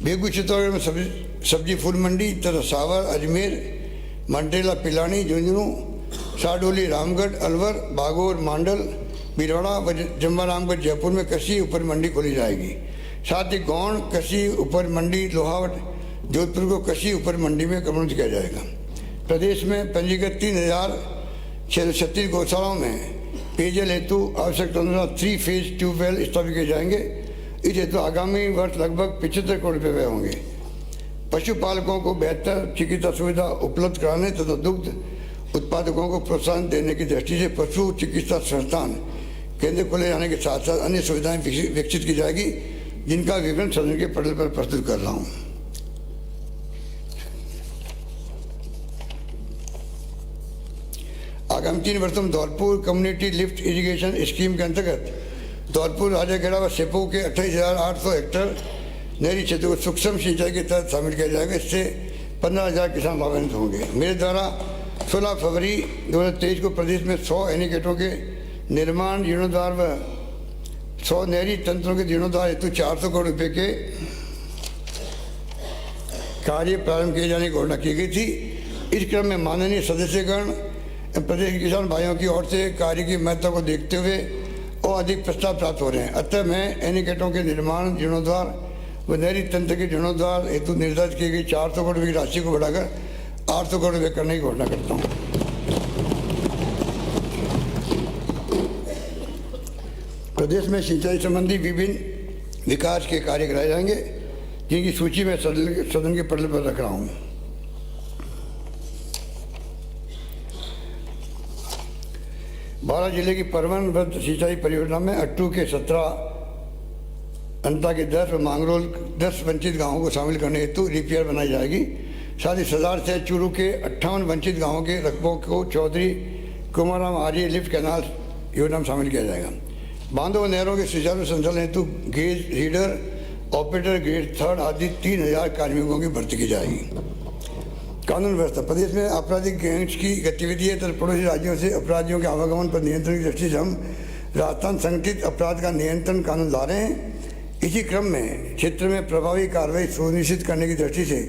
Speaker 1: बेगू चित्तौड़गढ़ में सब्जी फूल मंडी तथा सावर अजमेर मंटेला पिलानी झुंझुनू साडोली रामगढ़ अलवर बागोर मांडल भीलवाड़ा व जम्बारामगढ़ जयपुर में कृषि उपज मंडी खोली जाएगी। साथ ही गौण कृषि उपज मंडी लोहावट जोधपुर को कृषि उपज मंडी में कन्वर्ट किया जाएगा। प्रदेश में पंजीकृत 3,636 गौशालाओं में पेयजल हेतु आवश्यकता अनुसार 3 फेज ट्यूबवेल स्थापित किए जाएंगे। इस हेतु आगामी वर्ष लगभग 75 करोड़ रुपये व्यय होंगे। पशुपालकों को बेहतर चिकित्सा सुविधा उपलब्ध कराने तथा दुग्ध उत्पादकों को प्रोत्साहन देने की दृष्टि से पशु चिकित्सा संस्थान केंद्र खोले जाने के साथ साथ अन्य सुविधाएं विकसित की जाएगी, जिनका विवरण सदन के पटल पर प्रस्तुत कर रहा हूं। आगामी 3 वर्षों में Dholpur community lift irrigation scheme के अंतर्गत धौलपुर राजाखेड़ा व सेपू के 28,800 हेक्टेयर नहरी क्षेत्र को सूक्ष्म सिंचाई के तहत शामिल किया जाएगा। इससे 15,000 किसान लाभान्वित होंगे। मेरे द्वारा 16 फरवरी 2023 को प्रदेश में 100 एनीकटों के निर्माण जीर्णोद्धार व 100 नहरी तंत्रों के जीर्णोद्धार हेतु 400 करोड़ रुपए के कार्य प्रारंभ किए जाने की घोषणा की गई थी। इस क्रम में माननीय सदस्यगण प्रदेश के किसान भाइयों की ओर से कार्य की महत्ता को देखते हुए और अधिक प्रस्ताव प्राप्त हो रहे हैं। अतः मैं एनीकटों के निर्माण जीर्णोद्धार व नहरी तंत्र के जीर्णोद्धार हेतु निर्धारित की गई 400 करोड़ रुपये की राशि को बढ़ाकर 800 करोड़ रुपये करने की घोषणा करता हूँ। प्रदेश में सिंचाई संबंधी विभिन्न विकास के कार्य कराए जाएंगे, जिनकी सूची मैं सदन के पटल पर रख रहा हूँ। बारह जिले की परवनबद्ध सिंचाई परियोजना में अट्टू के 17, अंता के 10 और मांगरोल 10 वंचित गांवों को शामिल करने हेतु रिपेयर बनाई जाएगी। साथ ही सदार से चूरू के 58 वंचित गांवों के रकबों को चौधरी कुमाराम आर्य लिफ्ट कैनाल योजना में शामिल किया जाएगा। बांधों व नहरों के सुचारू संचालन हेतु गेज रीडर, ऑपरेटर, ग्रेड 3 आदि 3,000 कार्मिकों की भर्ती की जाएगी। कानून व्यवस्था प्रदेश में आपराधिक गैंग्स की गतिविधियां तथा पड़ोसी राज्यों से अपराधियों के आवागमन पर नियंत्रण की दृष्टि से हम राजस्थान संगठित अपराध का नियंत्रण कानून ला रहे हैं। इसी क्रम में क्षेत्र में प्रभावी कार्रवाई सुनिश्चित करने की दृष्टि से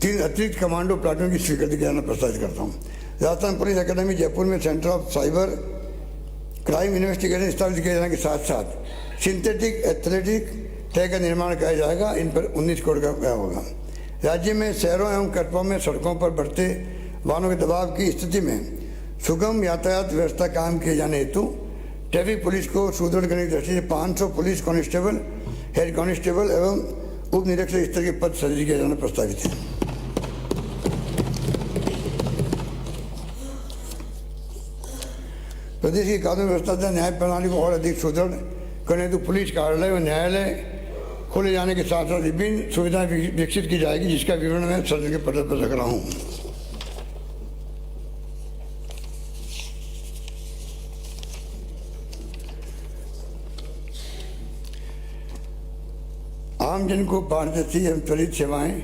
Speaker 1: 3 अतिरिक्त कमांडो प्लाटून की स्वीकृति करना प्रस्तावित करता हूँ। राजस्थान पुलिस अकादमी जयपुर में centre of cyber crime investigation स्थापित किए जाने के साथ साथ सिंथेटिक एथलेटिक ट्रैक का निर्माण किया जाएगा। इन पर 19 करोड़ का व्यय होगा। राज्य में शहरों एवं कस्बों में सड़कों पर बढ़ते वाहनों के दबाव की स्थिति में सुगम यातायात व्यवस्था कायम किए जाने हेतु ट्रैफिक पुलिस को सुदृढ़ करने की दृष्टि से 500 पुलिस कांस्टेबल, हेड कांस्टेबल एवं उप निरीक्षक स्तर के पद सृजित किया जाना प्रस्तावित है। प्रदेश की कानून व्यवस्था तथा न्याय प्रणाली को और अधिक सुदृढ़ करने हेतु पुलिस कार्यालय व न्यायालय खोले जाने के साथ साथ विभिन्न सुविधाएं विकसित की जाएगी, जिसका विवरण मैं सदन के पटल पर रख रहा हूँ। आमजन को पारदर्शी एवं त्वरित सेवाएं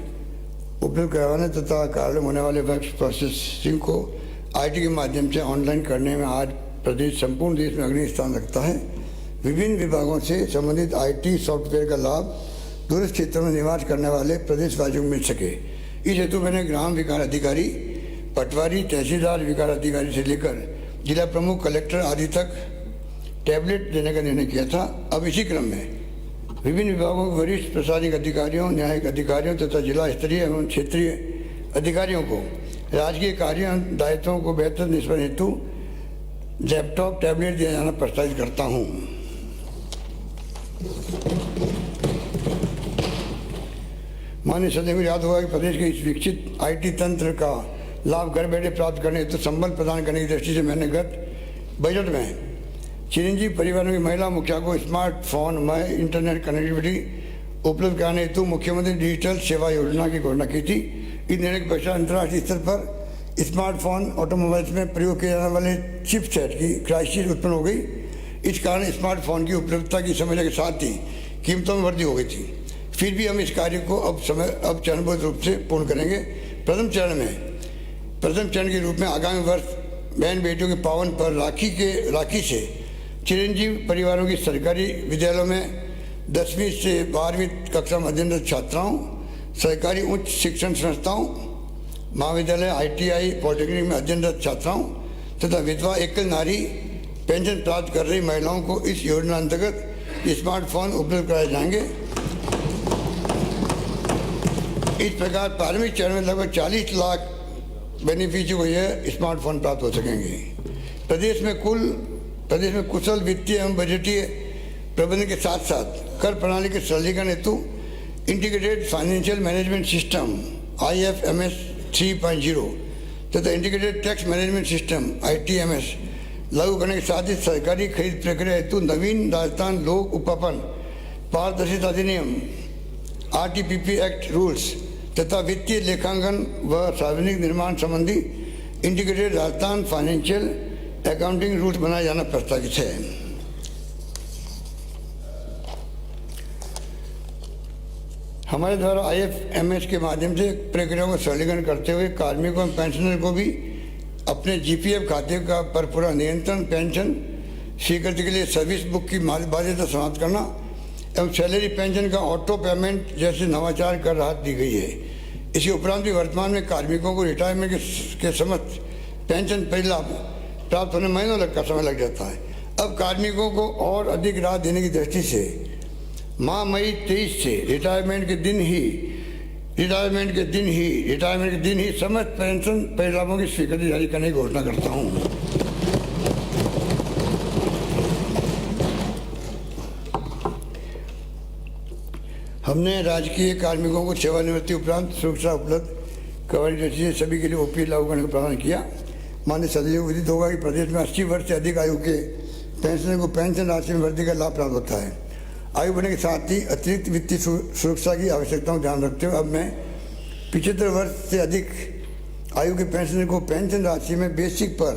Speaker 1: उपलब्ध करवाने तथा कार्य में होने वाले वर्क प्रोसेसिंग को IT के माध्यम से ऑनलाइन करने में आज प्रदेश संपूर्ण देश में अग्रणी स्थान रखता है। विभिन्न विभागों से संबंधित IT सॉफ्टवेयर का लाभ दूरस्थ क्षेत्रों में निवास करने वाले प्रदेशवासियों को मिल सके, इस हेतु मैंने ग्राम विकास अधिकारी, पटवारी, तहसीलदार विकास अधिकारी से लेकर जिला प्रमुख, कलेक्टर आदि तक टैबलेट देने का निर्णय किया था। अब इसी क्रम में विभिन्न विभागों के वरिष्ठ प्रशासनिक अधिकारियों, न्यायिक अधिकारियों तथा जिला स्तरीय एवं क्षेत्रीय अधिकारियों को राजकीय कार्यों दायित्वों को बेहतर निष्पादन हेतु लैपटॉप, टैबलेट दिया जाना प्रस्तावित करता हूँ। माननीय सदन को याद होगा कि प्रदेश के इस विकसित IT तंत्र का लाभ घर बैठे प्राप्त करने हेतु संबल प्रदान करने की दृष्टि से मैंने गत बजट में चिरंजीव परिवारों की महिला मुखिया को स्मार्टफोन में इंटरनेट कनेक्टिविटी उपलब्ध कराने हेतु मुख्यमंत्री डिजिटल सेवा योजना की घोषणा की थी। इस निर्णय के पश्चात अंतर्राष्ट्रीय स्तर पर स्मार्टफोन ऑटोमोबाइल्स में प्रयोग किए जाने वाले चिपसेट की क्राइसिस उत्पन्न हो गई। इस कारण स्मार्टफोन की उपलब्धता की समस्या के साथ ही कीमतों में वृद्धि हो गई थी। फिर भी हम इस कार्य को अब चरणबद्ध रूप से पूर्ण करेंगे। प्रथम चरण के रूप में आगामी वर्ष बहन बेटियों के पावन पर राखी से चिरंजीव परिवारों की सरकारी विद्यालयों में 10वीं से 12वीं कक्षा में अध्ययनरत छात्राओं, सरकारी उच्च शिक्षण संस्थाओं, महाविद्यालय, ITI, पॉलिटेक्निक में अध्ययनरत छात्राओं तथा विधवा एकल नारी पेंशन प्राप्त कर रही महिलाओं को इस योजना अंतर्गत स्मार्टफोन उपलब्ध कराए जाएंगे। इस प्रकार प्रारंभिक चरण में लगभग 40 लाख बेनिफिशियरी को यह स्मार्टफोन प्राप्त हो सकेंगे। प्रदेश में कुशल वित्तीय एवं बजटीय प्रबंधन के साथ साथ कर प्रणाली के सरलीकरण हेतु integrated financial management system IFMS 3.0 तथा integrated tax management system ITMS लागू करने के साथ ही सरकारी खरीद प्रक्रिया हेतु नवीन राजस्थान लोक उपपन पारदर्शिता अधिनियम RTPP एक्ट रूल्स तथा वित्तीय लेखांकन व सार्वजनिक निर्माण संबंधी integrated Rajasthan financial accounting rules बनाया जाना प्रस्तावित है। हमारे द्वारा IFMS के माध्यम से प्रक्रिया को सरलीकरण करते हुए कार्मिकों और पेंशनर को भी अपने GPF खाते का पर पूरा नियंत्रण, पेंशन स्वीकृति के लिए सर्विस बुक की बाध्यता समाप्त करना एवं सैलरी पेंशन का ऑटो पेमेंट जैसे नवाचार कर राहत दी गई है। इसके उपरांत भी वर्तमान में कार्मिकों को रिटायरमेंट के समस्त पेंशन परिलाभ प्राप्त होने महीनों का समय लग जाता है। अब कार्मिकों को और अधिक राहत देने की दृष्टि से माह मई 23 से रिटायरमेंट के दिन ही समस्त पेंशन परिलाभों की स्वीकृति जारी करने की घोषणा करता हूँ। हमने राजकीय कार्मिकों को सेवानिवृत्ति उपरांत सुरक्षा उपलब्ध करवाने की दृष्टि से सभी के लिए OPS लागू करने का प्रावधान किया। माननीय सदस्य को विदित होगा कि प्रदेश में 80 वर्ष से अधिक आयु के पेंशनर को पेंशन राशि में वृद्धि का लाभ प्राप्त होता है। आयु बढ़ने के साथ ही अतिरिक्त वित्तीय सुरक्षा की आवश्यकताओं को ध्यान रखते हुए अब मैं 75 वर्ष से अधिक आयु के पेंशनर को पेंशन राशि में बेसिक पर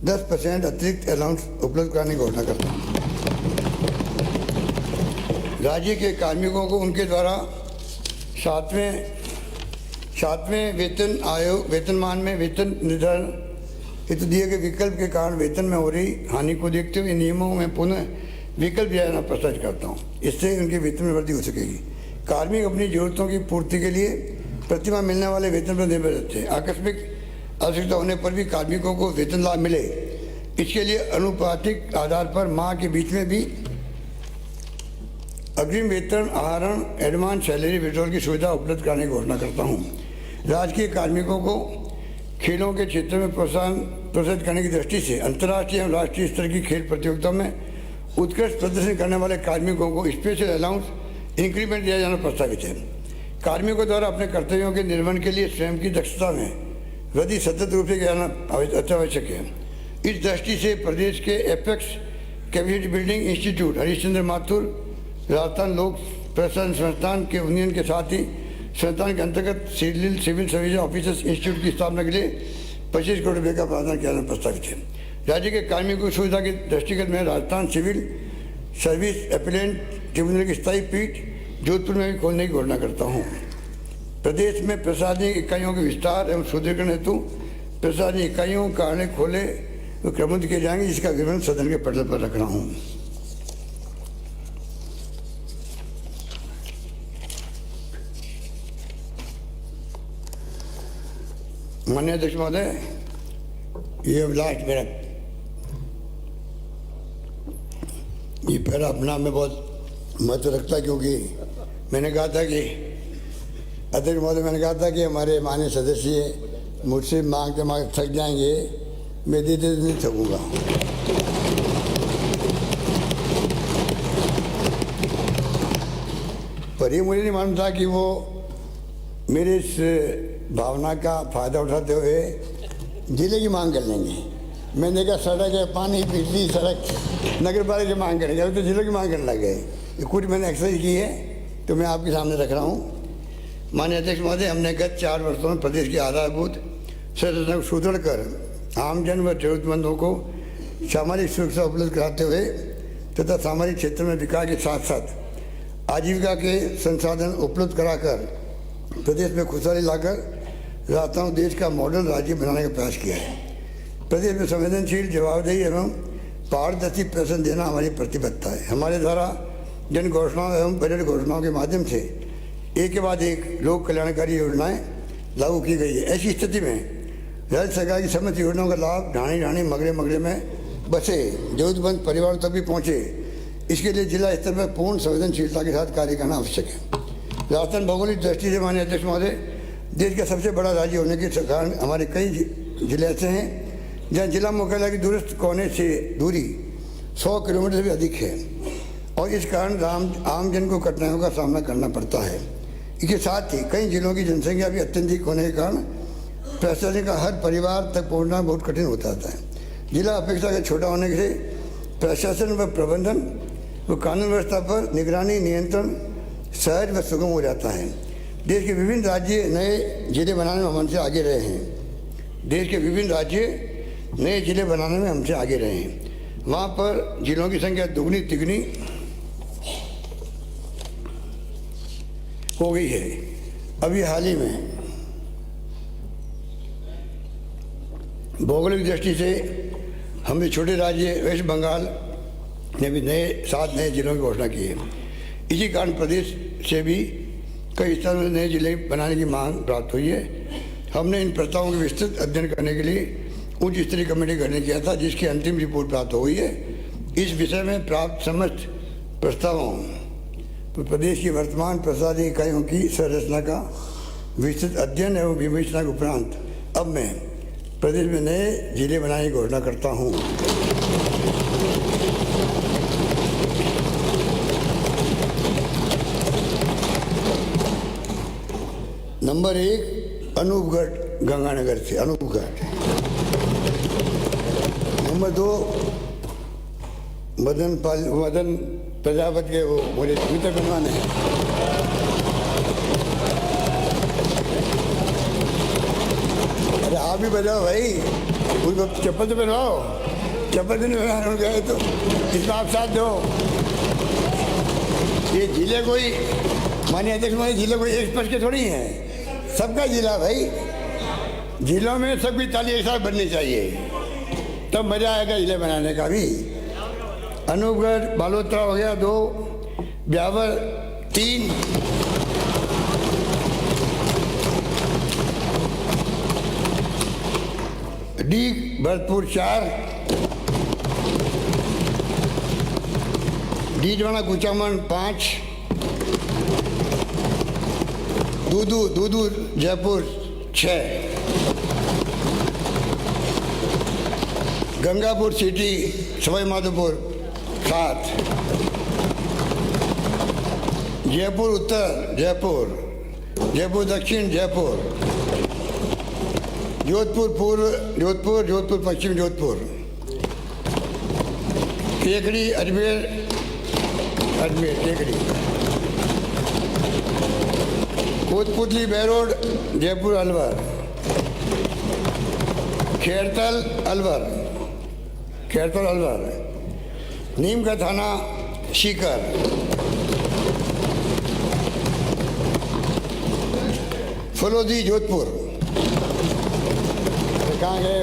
Speaker 1: 10% अतिरिक्त अलाउंस उपलब्ध कराने की घोषणा करता हूँ। राज्य के कार्मिकों को उनके द्वारा सातवें वेतनमान में वेतन निर्धारण हेतु दिए गए विकल्प के कारण वेतन में हो रही हानि को देखते हुए नियमों में पुनः विकल्प दिया जाना प्रस्तावित करता हूँ। इससे उनके वेतन में वृद्धि हो सकेगी। कार्मिक अपनी जरूरतों की पूर्ति के लिए प्रतिमाह मिलने वाले वेतन पर निर्भर रहते हैं। आकस्मिक आवश्यकता होने पर भी कार्मिकों को वेतन लाभ मिले, इसके लिए अनुपातिक आधार पर माह के बीच में भी अग्रिम वेतन आहरण एडवांस सैलरी विड्रॉल की सुविधा उपलब्ध कराने की घोषणा करता हूँ। राजकीय कार्मिकों को खेलों के क्षेत्र में प्रोत्साहित करने की दृष्टि से अंतर्राष्ट्रीय एवं राष्ट्रीय स्तर की खेल प्रतियोगिताओं में उत्कृष्ट प्रदर्शन करने वाले कार्मिकों को स्पेशल अलाउंस इंक्रीमेंट दिया जाना प्रस्तावित है। कार्मिकों द्वारा अपने कर्तव्यों के निर्वहन के लिए स्वयं की दक्षता में वृद्धि सतत रूप से किया जाना अत्यावश्यक है। इस दृष्टि से प्रदेश के apex capacity building institute Harishchandra Mathur Rajasthan लोक प्रशासन संस्थान के यूनियन के साथ ही संस्थान के अंतर्गत सिविल सर्विस ऑफिसर्स इंस्टीट्यूट की स्थापना के लिए 25 करोड़ रुपये का प्रावधान किया जाना प्रस्तावित है। राज्य के कार्मिकों की सुविधा के दृष्टिगत में Rajasthan civil service appellate tribunal की स्थायी पीठ जोधपुर में भी खोलने की घोषणा करता हूँ। प्रदेश में प्रशासनिक इकाइयों के विस्तार एवं सुदृढ़ीकरण हेतु प्रशासनिक इकाइयों कार्यालय खोले व क्रमबद्ध किए जाएंगे, जिसका विवरण सदन के पटल पर रख रहा हूँ। माननीय अध्यक्ष महोदय, ये लास्ट मेरा ये पहला अपना में बहुत महत्व रखता है, क्योंकि मैंने कहा था कि अध्यक्ष महोदय मैंने कहा था कि हमारे माननीय सदस्य मुझसे मांगते मांगते थक जाएंगे, मैं देते नहीं थकूँगा। पर ये मुझे नहीं मालूम था कि वो मेरे इस भावना का फायदा उठाते हुए जिले की मांग कर लेंगे। मैंने कहा सड़क है, पानी, बिजली, सड़क नगर पालिका की मांग करेंगे, अभी तो जिले की मांग करने लगे। कुछ मैंने एक्सरसाइज की है तो मैं आपके सामने रख रहा हूँ। माननीय अध्यक्ष महोदय, हमने गत 4 वर्षों में प्रदेश की आधारभूत संरचना को सुदृढ़ कर आमजन व जरूरतमंदों को सामाजिक सुरक्षा उपलब्ध कराते हुए तथा सामाजिक क्षेत्र में विकास के साथ साथ आजीविका के संसाधन उपलब्ध कराकर प्रदेश में खुशहाली लाकर राजस्थान देश का मॉडल राज्य बनाने का प्रयास किया है। प्रदेश में संवेदनशील, जवाबदेही एवं पारदर्शी प्रशासन देना हमारी प्रतिबद्धता है। हमारे द्वारा जन घोषणाओं एवं बजट घोषणाओं के माध्यम से एक के बाद एक लोक कल्याणकारी योजनाएं लागू की गई है। ऐसी स्थिति में राज्य सरकार की समस्त योजनाओं का लाभ ढाणी ढाणी मगड़े मगड़े में बसे जरूरतमंद परिवारों तक भी पहुँचे, इसके लिए जिला स्तर पर पूर्ण संवेदनशीलता के साथ कार्य करना आवश्यक है। राजस्थान भौगोलिक दृष्टि से माननीय अध्यक्ष महोदय, देश का सबसे बड़ा राज्य होने के कारण हमारे कई जिले ऐसे हैं जहाँ जिला मुख्यालय की दूरस्थ कोने से दूरी 100 किलोमीटर से भी अधिक है और इस कारण आमजन को कठिनाइयों का सामना करना पड़ता है। इसके साथ ही कई जिलों की जनसंख्या भी अत्यधिक होने के कारण प्रशासन का हर परिवार तक पहुंचना बहुत कठिन होता है। जिला अपेक्षाकृत छोटा होने से प्रशासन व प्रबंधन व कानून व्यवस्था पर निगरानी नियंत्रण सहज व सुगम हो जाता है। देश के विभिन्न राज्य नए जिले बनाने में हमसे आगे रहे हैं। देश के विभिन्न राज्य नए जिले बनाने में हमसे आगे रहे हैं। वहाँ पर जिलों की संख्या दुगनी तिगनी हो गई है। अभी हाल ही में भौगोलिक दृष्टि से हमने छोटे राज्य वेस्ट बंगाल ने भी 7 नए जिलों की घोषणा की है। इसी कारण प्रदेश से भी कई स्थानों में नए जिले बनाने की मांग प्राप्त हुई है। हमने इन प्रस्तावों के विस्तृत अध्ययन करने के लिए उच्च स्तरीय कमेटी गठन किया था, जिसकी अंतिम रिपोर्ट प्राप्त हो गई है। इस विषय में प्राप्त समस्त प्रस्तावों पर प्रदेश की वर्तमान प्रशासनिक इकाइयों की संरचना का विस्तृत अध्ययन एवं विवेचना के उपरांत अब मैं प्रदेश में नए जिले बनाने की घोषणा करता हूँ। नंबर 1 अनूपगढ़ गंगानगर से अनूपगढ़। नंबर 2 मदन प्रजापति के वो मुझे मित्र बनवाने हैं। अरे आप भी बजाओ भाई, उनको चप्पल तो पहनवाओ। चप्पल तो नहीं पहनाने गए तो इसमें आप साथ दो। ये जिले कोई माननीय अध्यक्ष महोदय, जिले कोई एक पक्ष के थोड़ी हैं, सबका जिला भाई। जिलों में सबकी ताली एक साथ बननी चाहिए, तब मजा आएगा जिले बनाने का भी। अनूपगढ़ बालोतरा हो गया 2, ब्यावर 3, डी भरतपुर 4, डीडवाना कुचामन 5, दूदू जयपुर 6, गंगापुर सिटी सवाई माधोपुर 7, जयपुर उत्तर जयपुर दक्षिण जयपुर, जोधपुर पूर्व जोधपुर पश्चिम जोधपुर, केकड़ी अजमेर केकड़ी, कोतपुतली बेरोड जयपुर अलवर, खेरतल अलवर, नीम का थाना सीकर, फलोदी जोधपुर। कहाँ गए?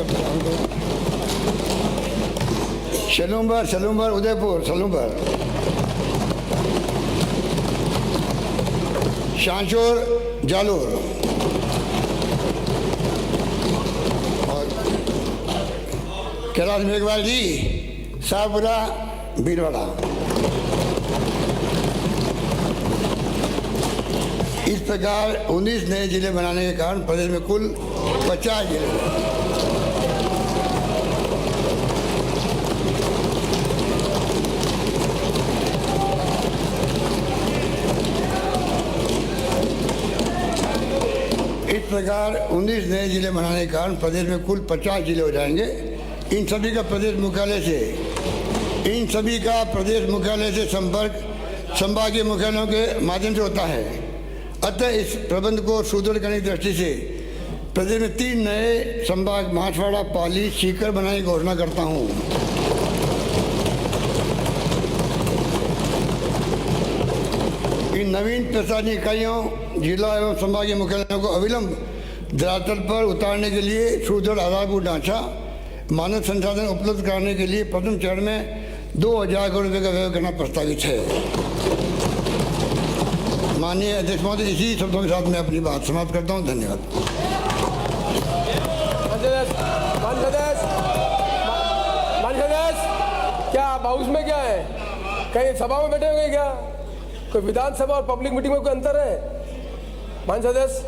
Speaker 1: सलूम्बर उदयपुर, शांचोर जालोर और कैलाश मेघवाल जी शाहपुरा भीलवाड़ा। इस प्रकार 19 नए जिले बनाने के कारण प्रदेश में कुल 50 जिले हैं। इस प्रकार 19 नए जिले बनाने के कारण प्रदेश में कुल 50 जिले हो जाएंगे। इन सभी का प्रदेश मुख्यालय से संपर्क संभागीय मुख्यालयों के माध्यम से होता है। अतः इस प्रबंध को सुदृढ़ करने की दृष्टि से प्रदेश में 3 नए संभाग मराठवाड़ा, पाली, सीकर बनाने की घोषणा करता हूँ। इन नवीन प्रशासनिक इकाइयों जिला एवं संभागीय मुख्यालयों को अविलंब धरातल पर उतारने के लिए सुदृढ़ आधारभूत ढांचा मानव संसाधन उपलब्ध कराने के लिए प्रथम चरण में 2000 करोड़ रुपये का व्यय करना प्रस्तावित है। माननीय अध्यक्ष महोदय, इसी शब्दों के साथ मैं अपनी बात समाप्त करता हूँ। धन्यवाद।
Speaker 4: क्या आप हाउस में क्या है, कहीं सभा में बैठे हुए क्या? कोई विधानसभा और पब्लिक मीटिंग में कोई अंतर है? माननीय सदस्य,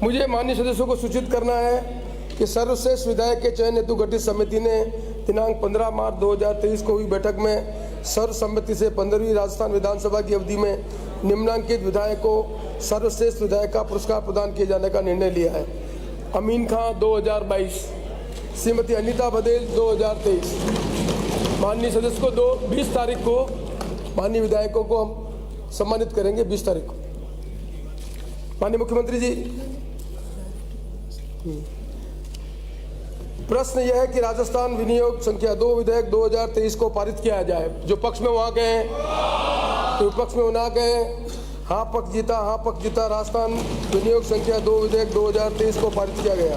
Speaker 4: मुझे माननीय सदस्यों को सूचित करना है कि सर्वश्रेष्ठ विधायक के चयन हेतु गठित समिति ने दिनांक 15 मार्च 2023 को हुई बैठक में सर्वसम्मति से 15वीं राजस्थान विधानसभा की अवधि में निम्नांकित विधायक को सर्वश्रेष्ठ विधायक का पुरस्कार प्रदान किए जाने का निर्णय लिया है। अमीन खां 2022, श्रीमती अनीता बदेल 2023। माननीय सदस्य को 20 तारीख को माननीय विधायकों को हम सम्मानित करेंगे 20 तारीख को। माननीय मुख्यमंत्री जी, प्रश्न यह है कि राजस्थान विनियोग संख्या 2 विधेयक 2023 को पारित किया जाए। जो पक्ष में वहां गए, तो विपक्ष में ना गए, हाँ पक्ष जीता, हाँ पक्ष जीता। राजस्थान विनियोग संख्या 2 विधेयक 2023 को पारित किया गया।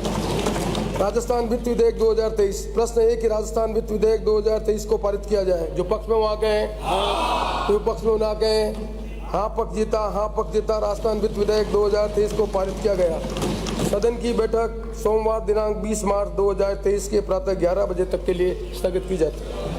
Speaker 4: राजस्थान वित्त विधेयक 2023। प्रश्न है कि राजस्थान वित्त विधेयक 2023 को पारित किया जाए। जो पक्ष में वहां गए, तो विपक्ष में ना गए, हाँ पक्ष जीता, हाँ पक्ष जीता। राजस्थान वित्त विधेयक 2023 को पारित किया गया। सदन की बैठक सोमवार दिनांक 20 मार्च 2023 के प्रातः 11 बजे तक के लिए स्थगित की जाती है।